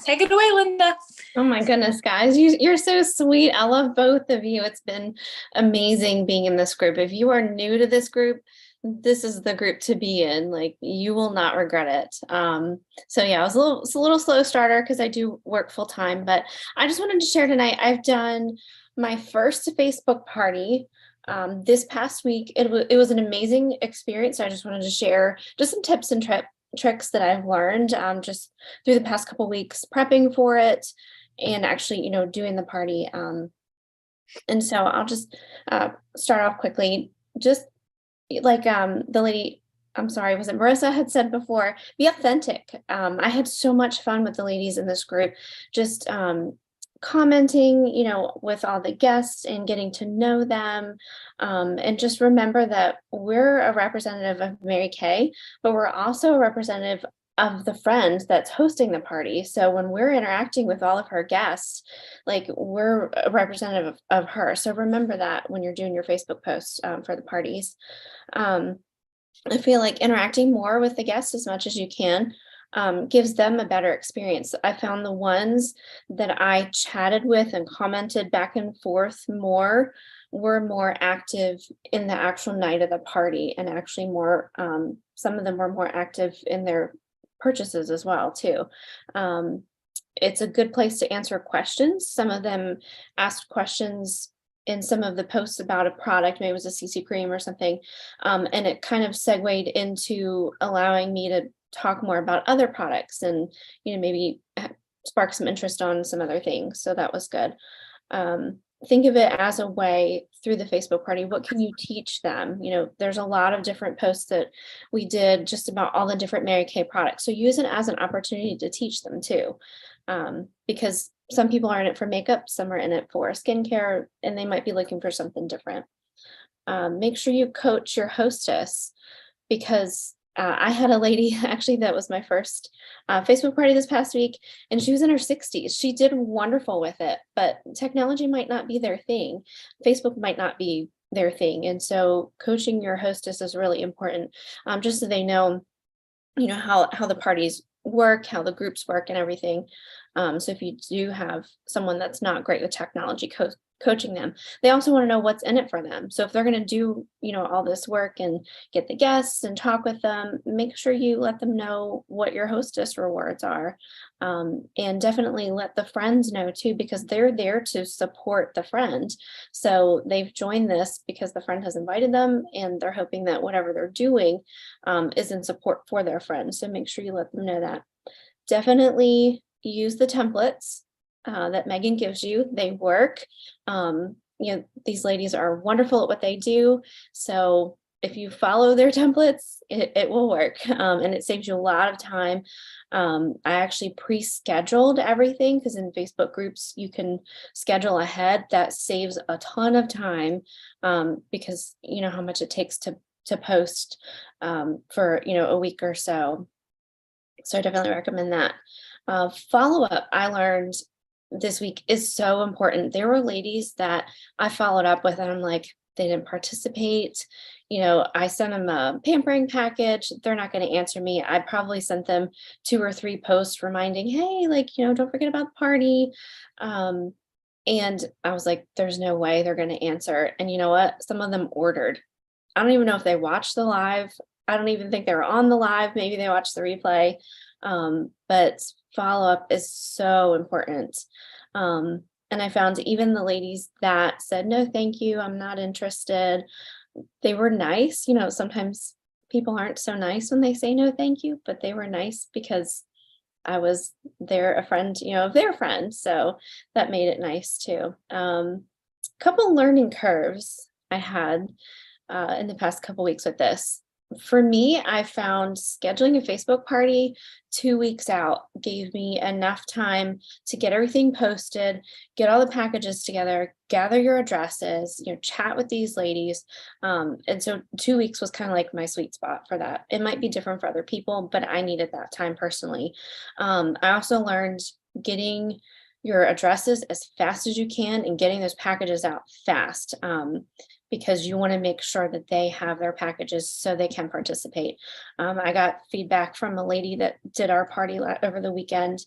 [SPEAKER 12] take it away, Linda.
[SPEAKER 4] Oh my goodness, guys, you're so sweet. I love both of you. It's been amazing being in this group. If you are new to this group, this is the group to be in. Like, you will not regret it. So yeah, it's a little slow starter because I do work full time, but I just wanted to share tonight. I've done my first Facebook party this past week. It was an amazing experience. So I just wanted to share just some tips and tricks that I've learned just through the past couple weeks prepping for it, and actually, doing the party. And so I'll just start off quickly, just like the lady, I'm sorry, was it Marissa had said before, be authentic. I had so much fun with the ladies in this group, just commenting, with all the guests and getting to know them. And just remember that we're a representative of Mary Kay, but we're also a representative of the friend that's hosting the party. So when we're interacting with all of her guests, like, we're a representative of her. So remember that when you're doing your Facebook posts for the parties. I feel like interacting more with the guests as much as you can gives them a better experience. I found the ones that I chatted with and commented back and forth more were more active in the actual night of the party, and actually more, some of them were more active in their purchases as well too. It's a good place to answer questions. Some of them asked questions in some of the posts about a product, maybe it was a CC cream or something, and it kind of segued into allowing me to talk more about other products and maybe spark some interest on some other things. So that was good. Think of it as a way through the Facebook party. What can you teach them? There's a lot of different posts that we did just about all the different Mary Kay products. So use it as an opportunity to teach them too, because some people are in it for makeup, some are in it for skincare, and they might be looking for something different. Make sure you coach your hostess, because I had a lady actually that was my first Facebook party this past week, and she was in her 60s. She did wonderful with it, but technology might not be their thing. Facebook might not be their thing. And so coaching your hostess is really important, just so they know, how the parties work, how the groups work and everything. So if you do have someone that's not great with technology, coaching them, they also want to know what's in it for them. So if they're going to do, all this work and get the guests and talk with them, make sure you let them know what your hostess rewards are. And definitely let the friends know too, because they're there to support the friend. So they've joined this because the friend has invited them, and they're hoping that whatever they're doing is in support for their friends. So make sure you let them know that. Definitely use the templates that Megan gives you. They work. These ladies are wonderful at what they do. So if you follow their templates, it will work. And it saves you a lot of time. I actually pre-scheduled everything because in Facebook groups, you can schedule ahead. That saves a ton of time because you know how much it takes to post for, you know, a week or so. So I definitely recommend that. Follow-up, I learned this week is so important. There were ladies that I followed up with and I'm like, they didn't participate. You know, I sent them a pampering package. They're not going to answer me. I probably sent them 2 or 3 posts reminding, hey, like, you know, don't forget about the party. And I was like, there's no way they're going to answer. And you know what? Some of them ordered. I don't even know if they watched the live. I don't even think they were on the live. Maybe they watched the replay. But follow-up is so important. And I found even the ladies that said, no, thank you, I'm not interested. They were nice. You know, sometimes people aren't so nice when they say no, thank you, but they were nice because I was there, a friend, you know, of their friend. So that made it nice too. Couple learning curves I had in the past couple weeks with this. For me, I found scheduling a Facebook party 2 weeks out gave me enough time to get everything posted, get all the packages together, gather your addresses, you know, chat with these ladies. And so 2 weeks was kind of like my sweet spot for that. It might be different for other people, but I needed that time personally. I also learned getting your addresses as fast as you can and getting those packages out fast. Because you want to make sure that they have their packages so they can participate. I got feedback from a lady that did our party over the weekend,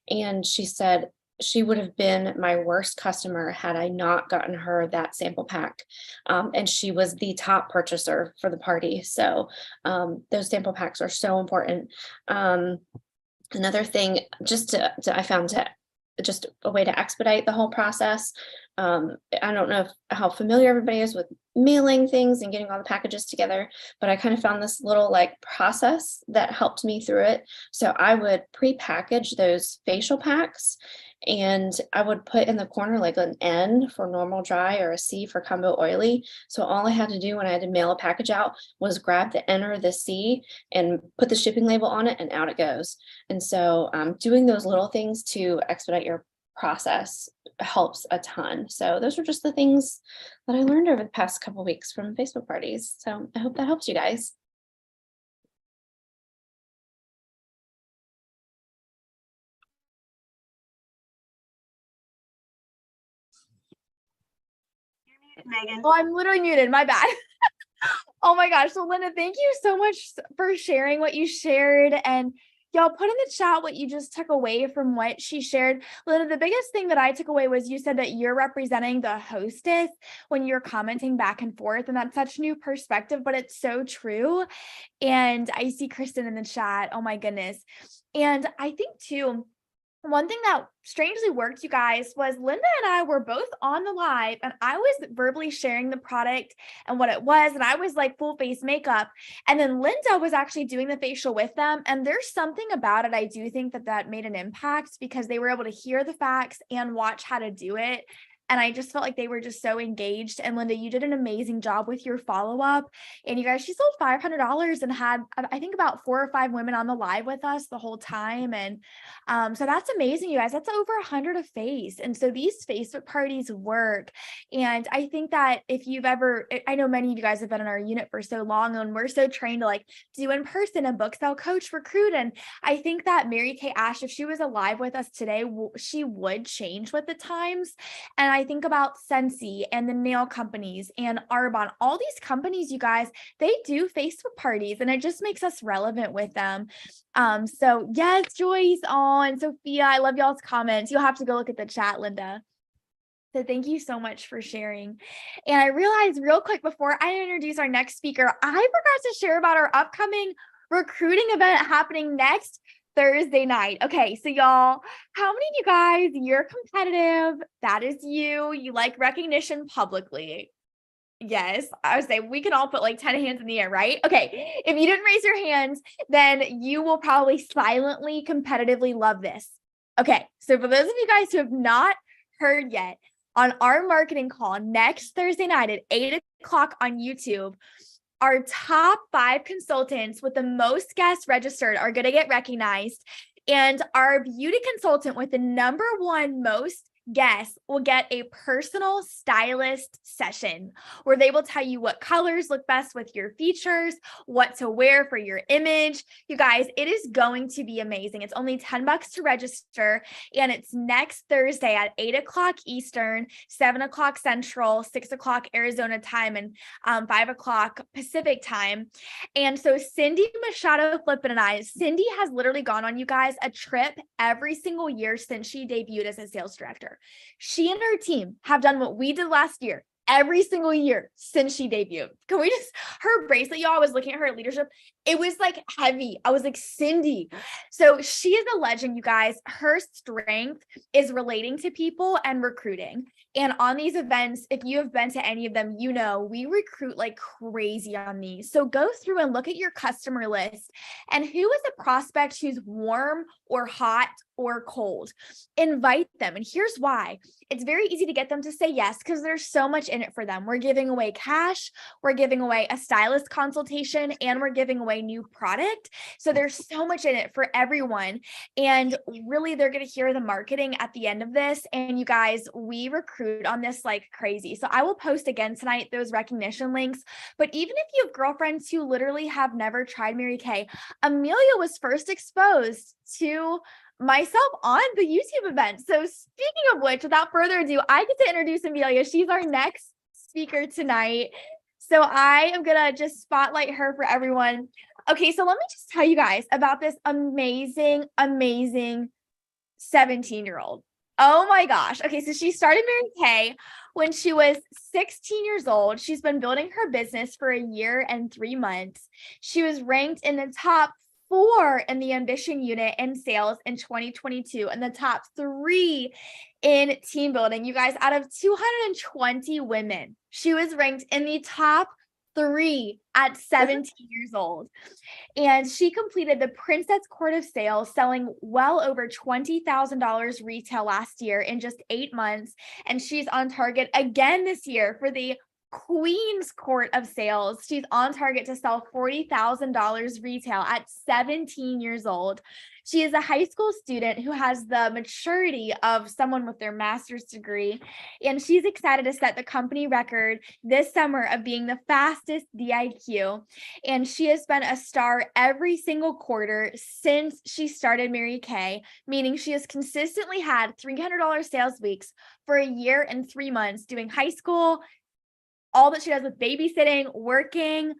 [SPEAKER 4] and she said she would have been my worst customer had I not gotten her that sample pack. And she was the top purchaser for the party. So those sample packs are so important. Another thing, I found just a way to expedite the whole process. I don't know how familiar everybody is with mailing things and getting all the packages together, but I kind of found this little like process that helped me through it. So I would pre-package those facial packs and I would put in the corner like an N for normal dry or a C for combo oily. So all I had to do when I had to mail a package out was grab the N or the C and put the shipping label on it and out it goes. And so doing those little things to expedite your process helps a ton. So those are just the things that I learned over the past couple weeks from Facebook parties. So I hope that helps you guys.
[SPEAKER 5] Megan.
[SPEAKER 1] Oh, I'm literally muted. My bad. Oh my gosh. So Linda, thank you so much for sharing what you shared, and y'all put in the chat what you just took away from what she shared. Linda, the biggest thing that I took away was you said that you're representing the hostess when you're commenting back and forth, and that's such a new perspective, but it's so true. And I see Kristen in the chat. Oh my goodness. And I think too, one thing that strangely worked, you guys, was Linda and I were both on the live and I was verbally sharing the product and what it was. And I was like full face makeup. And then Linda was actually doing the facial with them. And there's something about it. I do think that made an impact because they were able to hear the facts and watch how to do it. And I just felt like they were just so engaged. And Linda, you did an amazing job with your follow-up. And you guys, she sold $500 and had, I think, about 4 or 5 women on the live with us the whole time. And so that's amazing, you guys. That's over 100 a face. And so these Facebook parties work. And I think that if you've ever, I know many of you guys have been in our unit for so long and we're so trained to like do in person and book, sell, coach, recruit. And I think that Mary Kay Ash, if she was alive with us today, she would change with the times. And I think about Scentsy and the nail companies and Arbonne, all these companies, you guys, they do Facebook parties and it just makes us relevant with them. So yes, Joyce, and Sophia, I love y'all's comments. You'll have to go look at the chat, Linda. So thank you so much for sharing. And I realized real quick before I introduce our next speaker, I forgot to share about our upcoming recruiting event happening next Thursday night. Okay, so y'all, how many of you guys, you're competitive? That is you. You like recognition publicly. Yes, I would say we can all put like 10 hands in the air, right? Okay, if you didn't raise your hands, then you will probably silently, competitively love this. Okay, so for those of you guys who have not heard yet, on our marketing call next Thursday night at 8 o'clock on YouTube, our top 5 consultants with the most guests registered are going to get recognized. And our beauty consultant with the number 1 most guests will get a personal stylist session where they will tell you what colors look best with your features, what to wear for your image. You guys, it is going to be amazing. It's only $10 to register, and it's next Thursday at 8:00 Eastern, 7:00 Central, 6:00 Arizona time, and 5:00 Pacific time. And so Cindy Machado Flippin and Cindy has literally gone on, you guys, a trip every single year since she debuted as a sales director. She and her team have done what we did last year every single year since she debuted. Can we just, her bracelet, y'all, I was looking at her leadership. It was like heavy. I was like, Cindy. So she is a legend, you guys. Her strength is relating to people and recruiting. And on these events, if you have been to any of them, you know, we recruit like crazy on these. So go through and look at your customer list and who is a prospect who's warm or hot or cold. Invite them. And here's why. It's very easy to get them to say yes because there's so much in it for them. We're giving away cash, we're giving away a stylist consultation, and we're giving away new product. So there's so much in it for everyone. And really, they're going to hear the marketing at the end of this. And you guys, we recruit on this like crazy. So I will post again tonight those recognition links. But even if you have girlfriends who literally have never tried Mary Kay, Amelia was first exposed to myself on the YouTube event. So speaking of which, without further ado, I get to introduce Amelia. She's our next speaker tonight. So I am going to just spotlight her for everyone. Okay, so let me just tell you guys about this amazing, amazing 17-year-old. Oh my gosh. Okay, so she started Mary Kay when she was 16 years old. She's been building her business for a year and 3 months. She was ranked in the top 4 in the ambition unit in sales in 2022 and the top 3 in team building. You guys, out of 220 women, she was ranked in the top 3 at 17 years old. And she completed the Princess Court of Sales, selling well over $20,000 retail last year in just 8 months. And she's on target again this year for the Queen's Court of Sales. She's on target to sell $40,000 retail at 17 years old. She is a high school student who has the maturity of someone with their master's degree, and she's excited to set the company record this summer of being the fastest DIQ. And she has been a star every single quarter since she started Mary Kay, meaning she has consistently had $300 sales weeks for a year and 3 months doing high school, all that she does with babysitting, working,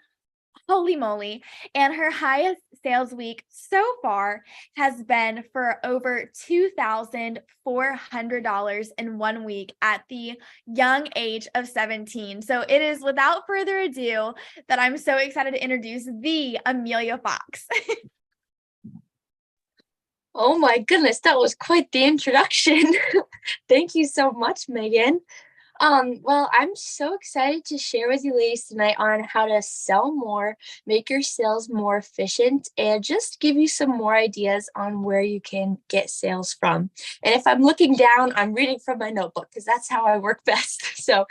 [SPEAKER 1] holy moly. And her highest sales week so far has been for over $2,400 in 1 week at the young age of 17. So it is without further ado that I'm so excited to introduce the Amelia Fox.
[SPEAKER 3] Oh my goodness, that was quite the introduction. Thank you so much, Megan. Well, I'm so excited to share with you ladies tonight on how to sell more, make your sales more efficient, and just give you some more ideas on where you can get sales from. And if I'm looking down, I'm reading from my notebook because that's how I work best. So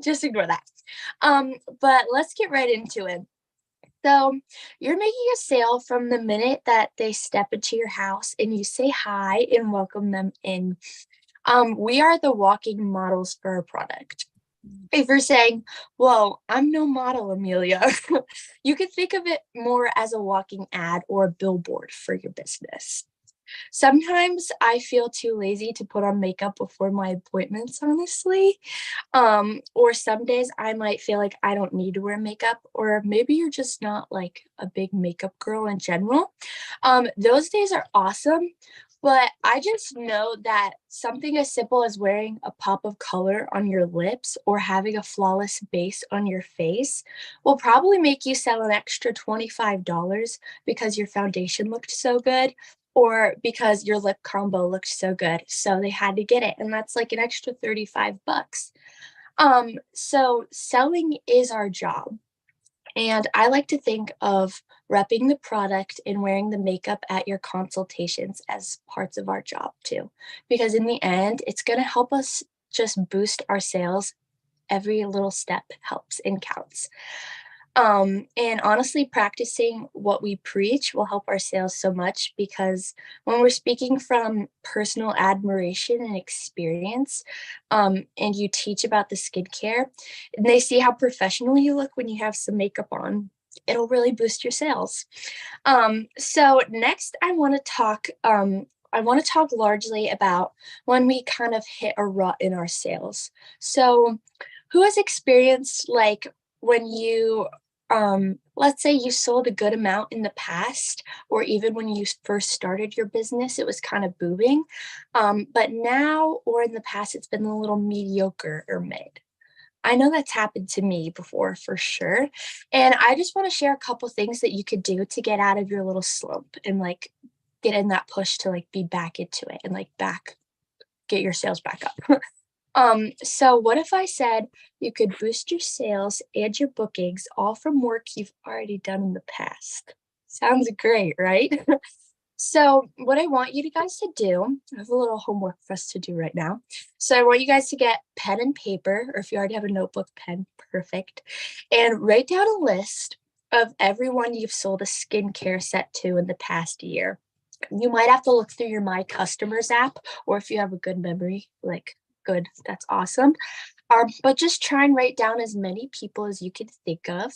[SPEAKER 3] just ignore that. But let's get right into it. So you're making a sale from the minute that they step into your house and you say hi and welcome them in. We are the walking models for our product. If you're saying, whoa, I'm no model, Amelia, you can think of it more as a walking ad or a billboard for your business. Sometimes I feel too lazy to put on makeup before my appointments, honestly. Or some days I might feel like I don't need to wear makeup, or maybe you're just not like a big makeup girl in general. Those days are awesome. But I just know that something as simple as wearing a pop of color on your lips or having a flawless base on your face will probably make you sell an extra $25 because your foundation looked so good or because your lip combo looked so good. So they had to get it. And that's like an extra 35 bucks. So selling is our job. And I like to think of repping the product and wearing the makeup at your consultations as parts of our job too. Because in the end, it's going to help us just boost our sales. Every little step helps and counts. And honestly, practicing what we preach will help our sales so much because when we're speaking from personal admiration and experience, and you teach about the skincare, and they see how professional you look when you have some makeup on, it'll really boost your sales. So next, I want to talk largely about when we kind of hit a rut in our sales. So, who has experienced like when you let's say you sold a good amount in the past, or even when you first started your business, it was kind of booming. But now or in the past, it's been a little mediocre or mid. I know that's happened to me before for sure. And I just want to share a couple things that you could do to get out of your little slump and like get in that push to like be back into it and like get your sales back up. So what if I said you could boost your sales and your bookings all from work you've already done in the past? Sounds great, right? So what I want you guys to do, I have a little homework for us to do right now. So I want you guys to get pen and paper, or if you already have a notebook, pen, perfect, and write down a list of everyone you've sold a skincare set to in the past year. You might have to look through your My Customers app, or if you have a good memory, like good, that's awesome. But just try and write down as many people as you can think of.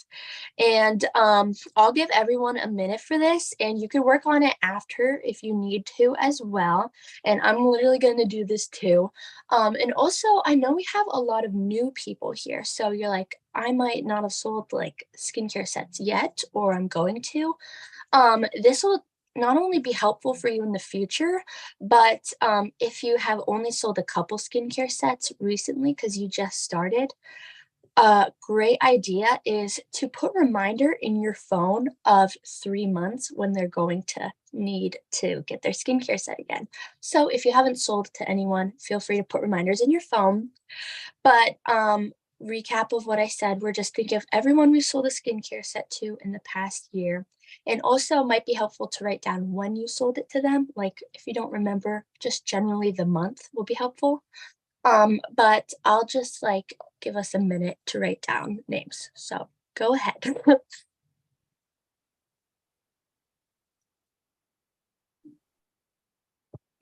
[SPEAKER 3] And I'll give everyone a minute for this, and you can work on it after if you need to as well. And I'm literally going to do this too. And also, I know we have a lot of new people here. So you're like, I might not have sold like skincare sets yet, or I'm going to. This will not only be helpful for you in the future, but if you have only sold a couple skincare sets recently because you just started, a great idea is to put reminder in your phone of 3 months when they're going to need to get their skincare set again. So if you haven't sold to anyone, feel free to put reminders in your phone. But recap of what I said, we're just thinking of everyone we've sold a skincare set to in the past year. And also might be helpful to write down when you sold it to them. Like if you don't remember, just generally the month will be helpful. But I'll just like give us a minute to write down names. So go ahead.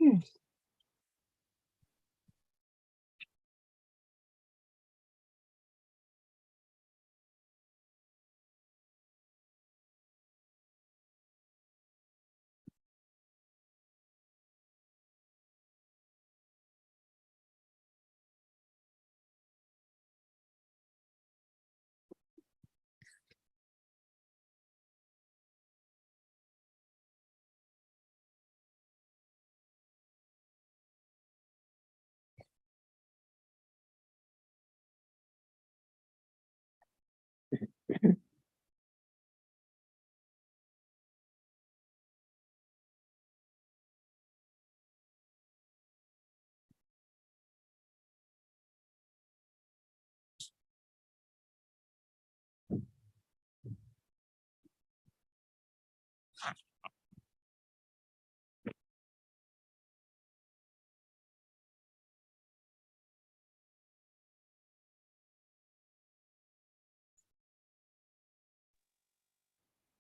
[SPEAKER 3] Hmm.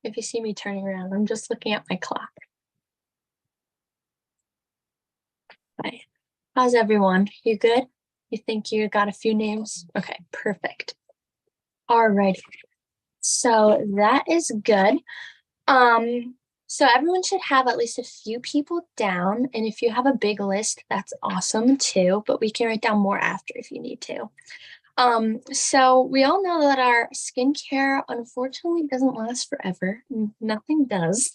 [SPEAKER 3] If you see me turning around, I'm just looking at my clock. Right. How's everyone? You good? You think you got a few names? Okay, perfect. All right. So that is good. So everyone should have at least a few people down. And if you have a big list, that's awesome too, but we can write down more after if you need to. So we all know that our skincare unfortunately doesn't last forever. Nothing does.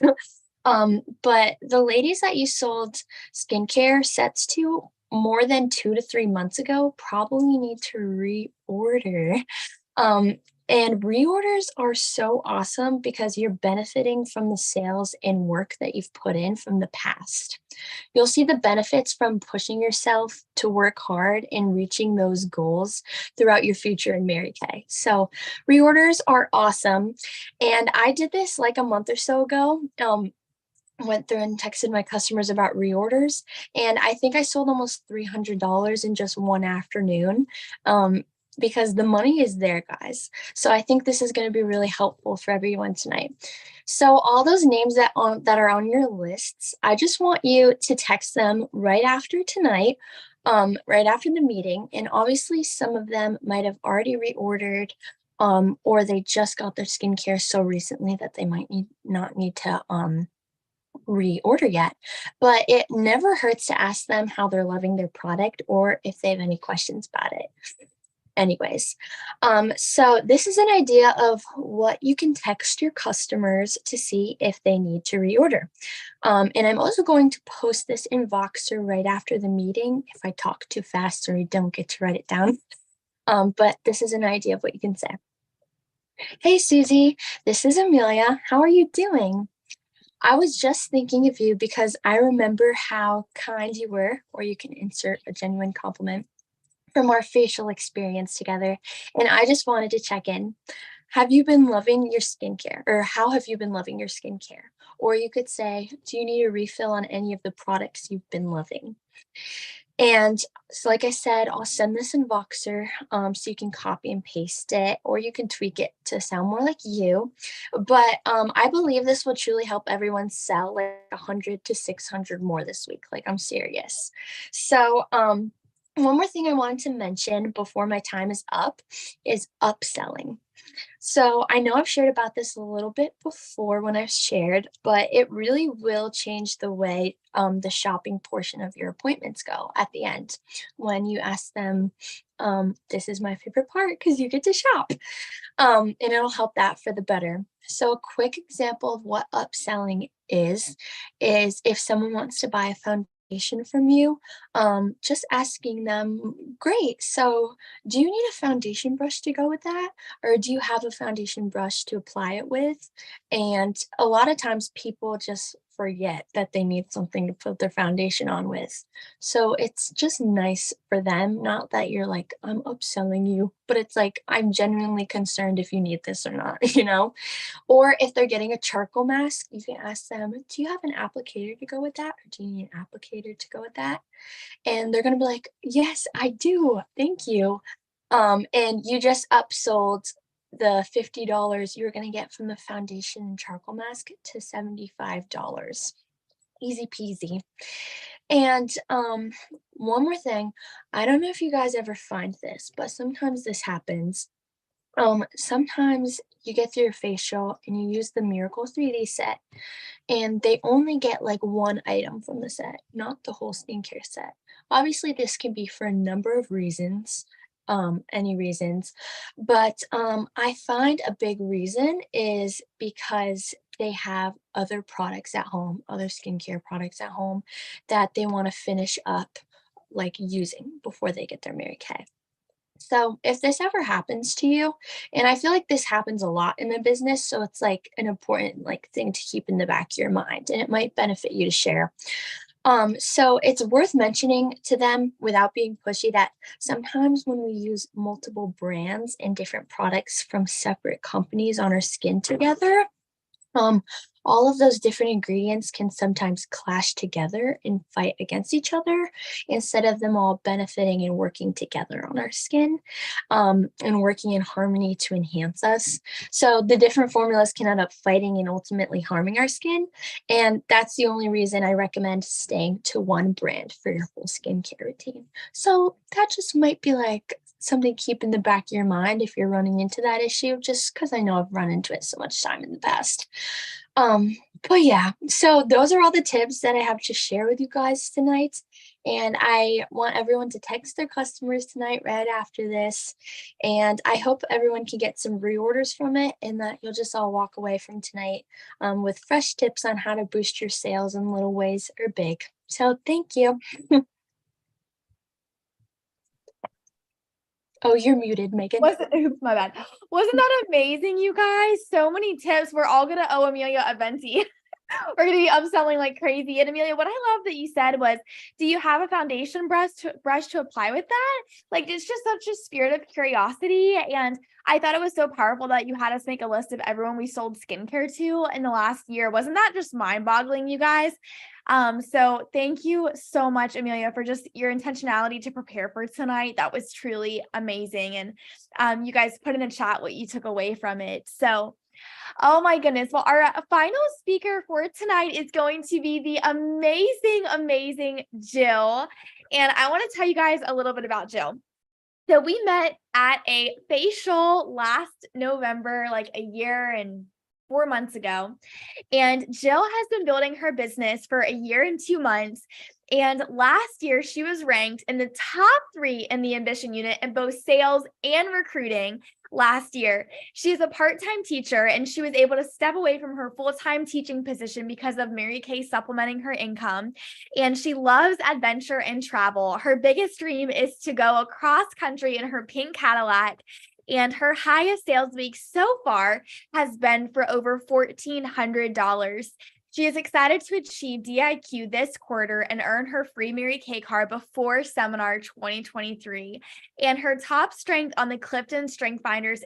[SPEAKER 3] But the ladies that you sold skincare sets to more than 2 to 3 months ago probably need to reorder. Um, and reorders are so awesome because you're benefiting from the sales and work that you've put in from the past. You'll see the benefits from pushing yourself to work hard and reaching those goals throughout your future in Mary Kay. So reorders are awesome. And I did this like a month or so ago. Went through and texted my customers about reorders, and I think I sold almost $300 in just one afternoon. because the money is there, guys. So I think this is going to be really helpful for everyone tonight. So all those names that are on your lists, I just want you to text them right after tonight, right after the meeting. And obviously some of them might have already reordered, or they just got their skincare so recently that they might not need to reorder yet. But it never hurts to ask them how they're loving their product or if they have any questions about it. Anyways, so this is an idea of what you can text your customers to see if they need to reorder. And I'm also going to post this in Voxer right after the meeting if I talk too fast or you don't get to write it down. But this is an idea of what you can say. Hey, Susie, this is Amelia. How are you doing? I was just thinking of you because I remember how kind you were, or you can insert a genuine compliment from our facial experience together. And I just wanted to check in. Have you been loving your skincare, or how have you been loving your skincare? Or you could say, do you need a refill on any of the products you've been loving? And so like I said, I'll send this in Voxer so you can copy and paste it, or you can tweak it to sound more like you. But I believe this will truly help everyone sell like 100 to 600 more this week. Like, I'm serious. So one more thing I wanted to mention before my time is up is upselling. So I know I've shared about this a little bit before when I've shared, but it really will change the way the shopping portion of your appointments go at the end when you ask them, this is my favorite part because you get to shop. And it'll help that for the better. So a quick example of what upselling is if someone wants to buy a foundation from you, just asking them, great, so do you need a foundation brush to go with that? Or do you have a foundation brush to apply it with? And a lot of times people just forget that they need something to put their foundation on with. So it's just nice for them, not that you're like, I'm upselling you, but it's like, I'm genuinely concerned if you need this or not, you know? Or if they're getting a charcoal mask, you can ask them, do you have an applicator to go with that? Or do you need an applicator to go with that? And they're going to be like, yes, I do. Thank you. And you just upsold the $50 you were going to get from the foundation and charcoal mask to $75. Easy peasy. And one more thing, I don't know if you guys ever find this, but sometimes this happens. Sometimes you get through your facial and you use the Miracle 3D set, and they only get like one item from the set, not the whole skincare set. Obviously, this can be for a number of reasons, any reasons, but I find a big reason is because they have other products at home, other skincare products at home that they want to finish up like using before they get their Mary Kay. So if this ever happens to you, and I feel like this happens a lot in the business, so it's like an important like thing to keep in the back of your mind, and it might benefit you to share. So it's worth mentioning to them without being pushy that sometimes when we use multiple brands and different products from separate companies on our skin together, all of those different ingredients can sometimes clash together and fight against each other instead of them all benefiting and working together on our skin, and working in harmony to enhance us. So the different formulas can end up fighting and ultimately harming our skin. And that's the only reason I recommend staying to one brand for your whole skincare routine. So that just might be like something to keep in the back of your mind if you're running into that issue, just because I know I've run into it so much time in the past. But yeah, so those are all the tips that I have to share with you guys tonight. And I want everyone to text their customers tonight right after this. And I hope everyone can get some reorders from it and that you'll just all walk away from tonight with fresh tips on how to boost your sales in little ways or big. So thank you. Oh, you're muted, Megan.
[SPEAKER 1] Oops, my bad. Wasn't that amazing, you guys? So many tips. We're all gonna owe Amelia a venti. We're gonna be upselling like crazy. And Amelia, what I love that you said was, do you have a foundation brush to apply with that? Like, it's just such a spirit of curiosity. And I thought it was so powerful that you had us make a list of everyone we sold skincare to in the last year. Wasn't that just mind-boggling, you guys? So thank you so much, Amelia, for just your intentionality to prepare for tonight. That was truly amazing. And you guys put in the chat what you took away from it. So oh my goodness. Well, our final speaker for tonight is going to be the amazing, amazing Jill. And I want to tell you guys a little bit about Jill. So we met at a facial last November, like a year and 4 months ago. And Jill has been building her business for a year and 2 months. And last year, she was ranked in the top 3 in the Ambition unit in both sales and recruiting last year. She is a part-time teacher, and she was able to step away from her full-time teaching position because of Mary Kay supplementing her income. And she loves adventure and travel. Her biggest dream is to go across country in her pink Cadillac. And her highest sales week so far has been for over $1,400. She is excited to achieve DIQ this quarter and earn her free Mary Kay card before seminar 2023. And her top strength on the Clifton Strength Finders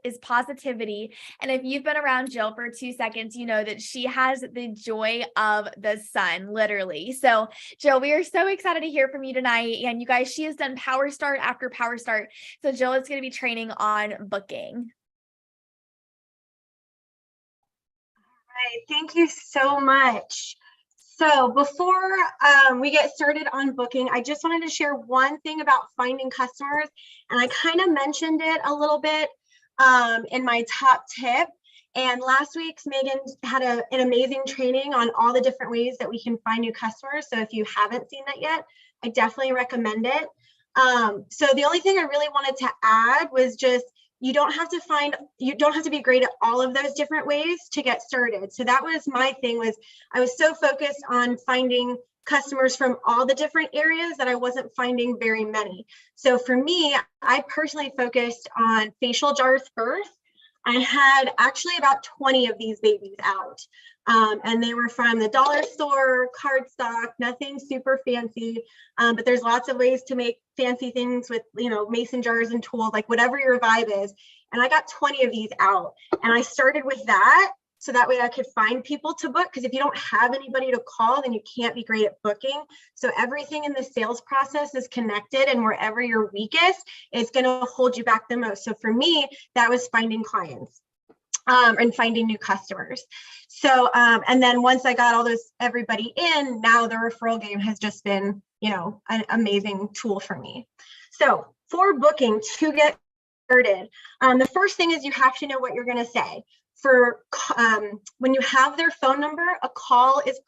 [SPEAKER 1] is positivity. And if you've been around Jill for 2 seconds, you know that she has the joy of the sun, literally. So Jill, we are so excited to hear from you tonight. And you guys, she has done Power Start after Power Start. So Jill is going to be training on booking.
[SPEAKER 5] Right, thank you so much. So before we get started on booking, I just wanted to share one thing about finding customers. And I kind of mentioned it a little bit in my top tip. And last week's Megan had an amazing training on all the different ways that we can find new customers. So if you haven't seen that yet, I definitely recommend it. So the only thing I really wanted to add was just, you don't have to be great at all of those different ways to get started. So that was my thing, was I was so focused on finding customers from all the different areas that I wasn't finding very many. So for me, I personally focused on facial jars first. I had actually about 20 of these babies out. And they were from the dollar store, cardstock, nothing super fancy. But there's lots of ways to make fancy things with, mason jars and tools, like whatever your vibe is. And I got 20 of these out, and I started with that. So that way I could find people to book, because if you don't have anybody to call, then you can't be great at booking. So everything in the sales process is connected, and wherever you're weakest is going to hold you back the most. So for me, that was finding clients and finding new customers. So, and then once I got everybody in, now the referral game has just been, an amazing tool for me. So for booking, to get started, the first thing is you have to know what you're going to say. When you have their phone number, a call is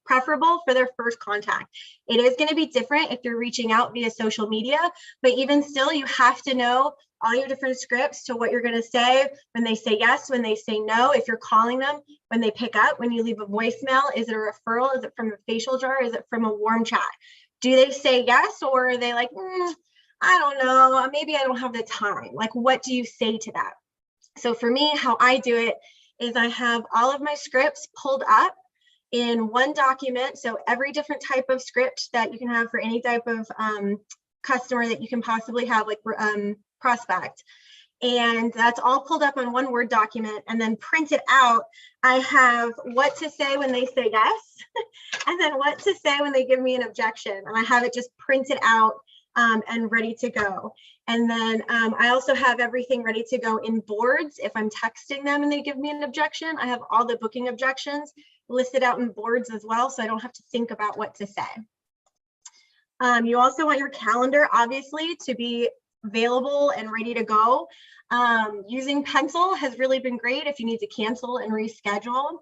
[SPEAKER 5] preferable for their first contact. It is going to be different if you're reaching out via social media, but even still, you have to know all your different scripts to what you're going to say when they say yes, when they say no, if you're calling them, when they pick up, when you leave a voicemail. Is it a referral? Is it from a facial jar? Is it from a warm chat? Do they say yes, or are they like, I don't know, maybe I don't have the time? Like, what do you say to that? So for me, how I do it is I have all of my scripts pulled up in one document. So every different type of script that you can have for any type of customer that you can possibly have, like prospect. And that's all pulled up on one Word document, and then printed out. I have what to say when they say yes, and then what to say when they give me an objection. And I have it just printed out and ready to go. And then I also have everything ready to go in boards. If I'm texting them and they give me an objection, I have all the booking objections listed out in boards as well, so I don't have to think about what to say. You also want your calendar, obviously, to be available and ready to go. Using pencil has really been great if you need to cancel and reschedule.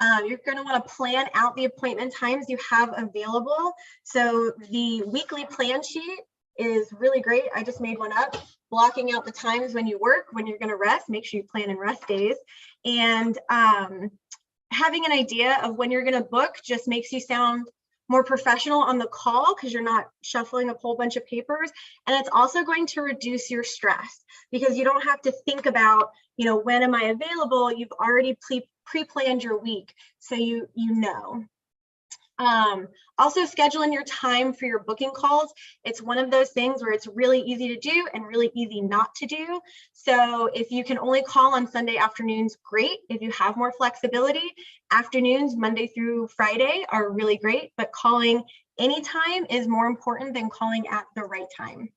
[SPEAKER 5] You're going to want to plan out the appointment times you have available. So the weekly plan sheet is really great. I just made one up, blocking out the times when you work, when you're going to rest. Make sure you plan in rest days. And having an idea of when you're going to book just makes you sound more professional on the call, because you're not shuffling a whole bunch of papers. And it's also going to reduce your stress, because you don't have to think about, when am I available? You've already pre-planned your week so you know. Also scheduling your time for your booking calls. It's one of those things where it's really easy to do and really easy not to do. So if you can only call on Sunday afternoons, great. If you have more flexibility, afternoons, Monday through Friday are really great, but calling anytime is more important than calling at the right time.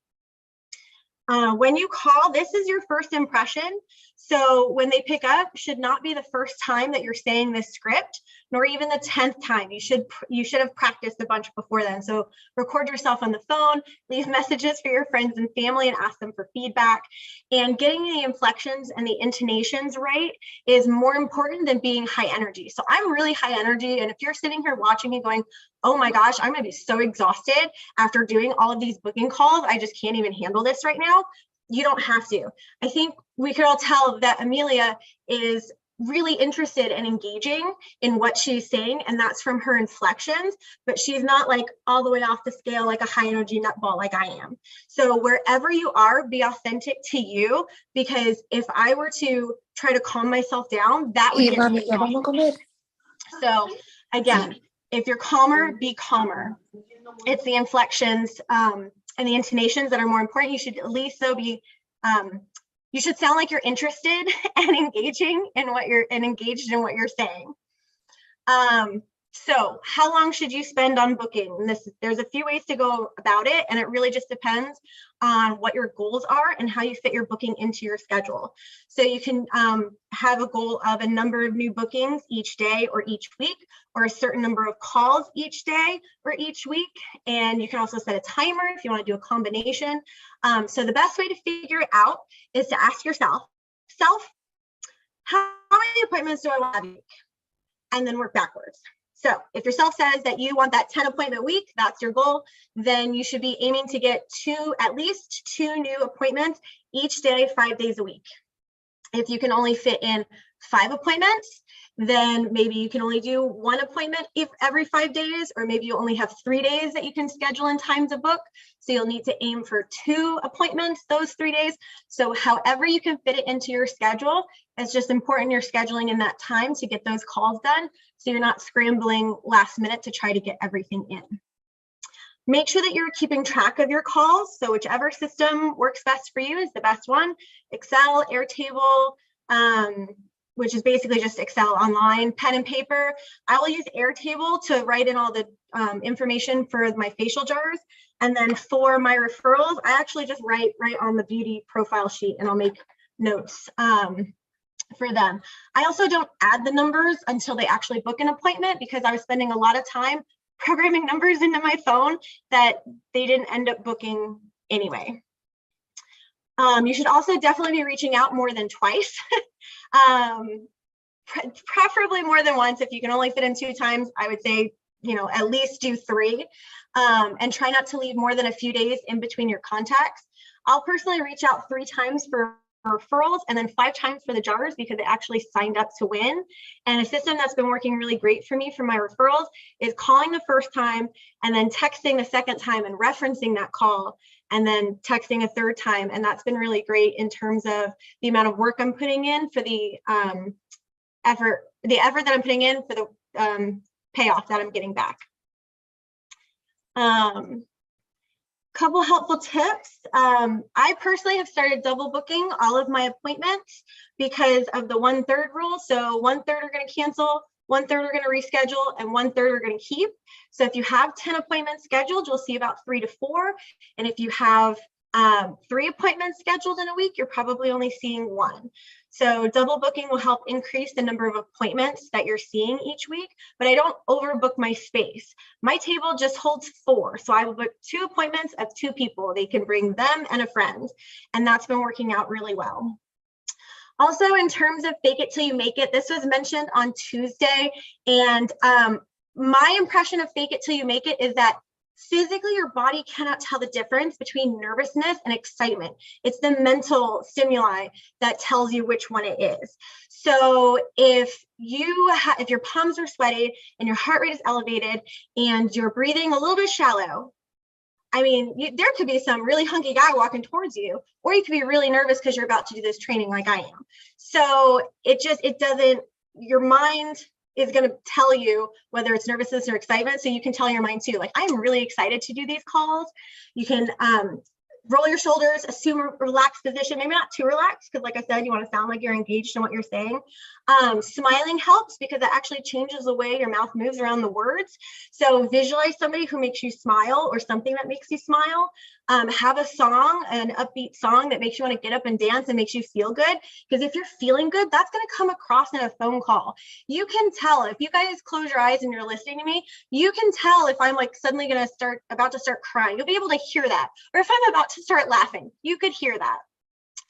[SPEAKER 5] When you call, this is your first impression. So when they pick up, should not be the first time that you're saying this script, nor even the 10th time. You should have practiced a bunch before then. So record yourself on the phone, leave messages for your friends and family and ask them for feedback. And getting the inflections and the intonations right is more important than being high energy. So I'm really high energy. And if you're sitting here watching me going, oh my gosh, I'm gonna be so exhausted after doing all of these booking calls, I just can't even handle this right now. You don't have to. I think we could all tell that Amelia is really interested and engaging in what she's saying, and that's from her inflections, but she's not like all the way off the scale like a high energy nutball like I am. So wherever you are, be authentic to you, because if I were to try to calm myself down, that would get me exhausted. So again, if you're calmer, be calmer. It's the inflections and the intonations that are more important. You should at least though be, you should sound like you're interested and engaging in what you're engaged in what you're saying. So how long should you spend on booking? There's a few ways to go about it, and it really just depends on what your goals are and how you fit your booking into your schedule. So you can have a goal of a number of new bookings each day or each week, or a certain number of calls each day or each week. And you can also set a timer if you want to do a combination. So the best way to figure it out is to ask yourself, how many appointments do I want to have a week? And then work backwards. So if yourself says that you want that 10 appointment week, that's your goal, then you should be aiming to get at least two new appointments each day, 5 days a week. If you can only fit in 5 appointments, then maybe you can only do 1 appointment every 5 days, or maybe you only have 3 days that you can schedule in time to book. So you'll need to aim for 2 appointments those 3 days. So however you can fit it into your schedule, it's just important you're scheduling in that time to get those calls done, so you're not scrambling last minute to try to get everything in. Make sure that you're keeping track of your calls. So whichever system works best for you is the best one. Excel, Airtable, which is basically just Excel online, pen and paper. I will use Airtable to write in all the information for my facial jars. And then for my referrals, I actually just write on the beauty profile sheet, and I'll make notes for them. I also don't add the numbers until they actually book an appointment, because I was spending a lot of time programming numbers into my phone that they didn't end up booking anyway. You should also definitely be reaching out more than twice. Preferably more than once. If you can only fit in 2 times, I would say, at least do 3, and try not to leave more than a few days in between your contacts. I'll personally reach out 3 times for referrals and then 5 times for the jars, because they actually signed up to win. And a system that's been working really great for me for my referrals is calling the first time and then texting the second time and referencing that call, and then texting a 3rd time. And that's been really great in terms of the amount of work I'm putting in for the effort that I'm putting in for the payoff that I'm getting back. Couple helpful tips. I personally have started double booking all of my appointments because of the 1/3 rule. So 1/3 are going to cancel, 1/3 are going to reschedule, and 1/3 are going to keep. So if you have 10 appointments scheduled, you'll see about 3 to 4. And if you have 3 appointments scheduled in a week, you're probably only seeing 1. So double booking will help increase the number of appointments that you're seeing each week, but I don't overbook my space. My table just holds 4. So I will book 2 appointments of 2 people. They can bring them and a friend, and that's been working out really well. Also, in terms of fake it till you make it, this was mentioned on Tuesday, and my impression of fake it till you make it is that physically, your body cannot tell the difference between nervousness and excitement. It's the mental stimuli that tells you which one it is. So if your palms are sweaty and your heart rate is elevated and you're breathing a little bit shallow, I mean, there could be some really hunky guy walking towards you, or you could be really nervous because you're about to do this training like I am. So it doesn't your mind is going to tell you whether it's nervousness or excitement. So you can tell your mind too, like, I'm really excited to do these calls. You can roll your shoulders, assume a relaxed position, maybe not too relaxed, because like I said, you want to sound like you're engaged in what you're saying. Smiling helps because it actually changes the way your mouth moves around the words. So visualize somebody who makes you smile or something that makes you smile. Have a song, an upbeat song that makes you want to get up and dance and makes you feel good. Because if you're feeling good, that's going to come across in a phone call. You can tell if you guys close your eyes and you're listening to me, you can tell if I'm like suddenly going to about to start crying. You'll be able to hear that. Or if I'm about to start laughing, you could hear that.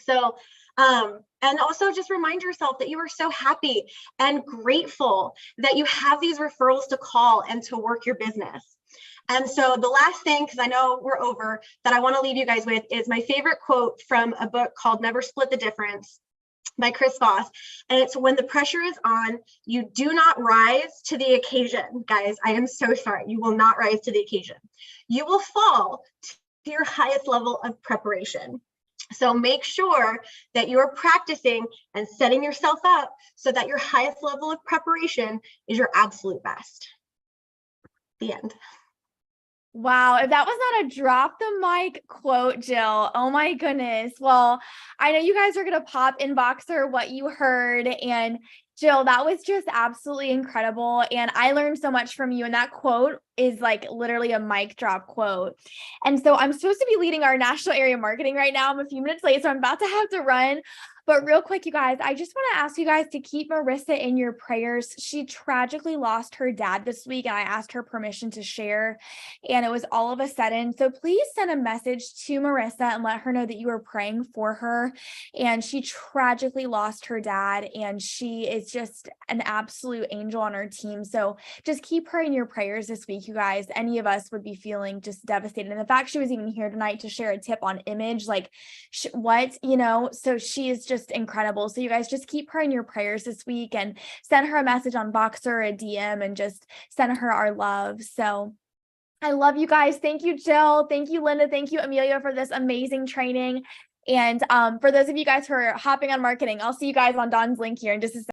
[SPEAKER 5] So, and also just remind yourself that you are so happy and grateful that you have these referrals to call and to work your business. And so the last thing, because I know we're over, that I want to leave you guys with is my favorite quote from a book called Never Split the Difference by Chris Voss. And it's, when the pressure is on, you do not rise to the occasion. Guys, I am so sorry. You will not rise to the occasion. You will fall to your highest level of preparation. So make sure that you're practicing and setting yourself up so that your highest level of preparation is your absolute best. The end.
[SPEAKER 1] Wow, if that was not a drop the mic quote, Jill, oh my goodness. Well, I know you guys are going to pop in Boxer what you heard, and Jill, that was just absolutely incredible. And I learned so much from you. And that quote is like literally a mic drop quote. And so I'm supposed to be leading our national area marketing right now. I'm a few minutes late, so I'm about to have to run. But real quick, you guys, I just want to ask you guys to keep Marissa in your prayers. She tragically lost her dad this week, and I asked her permission to share, and it was all of a sudden. So please send a message to Marissa and let her know that you are praying for her. And she tragically lost her dad, and she is just an absolute angel on our team. So just keep her in your prayers this week, you guys. Any of us would be feeling just devastated. And the fact she was even here tonight to share a tip on image, like what, so she is just incredible. So you guys just keep her in your prayers this week and send her a message on Boxer, a DM, and just send her our love. So I love you guys. Thank you, Jill. Thank you, Linda. Thank you, Amelia, for this amazing training. And for those of you guys who are hopping on marketing, I'll see you guys on Dawn's link here in just a second.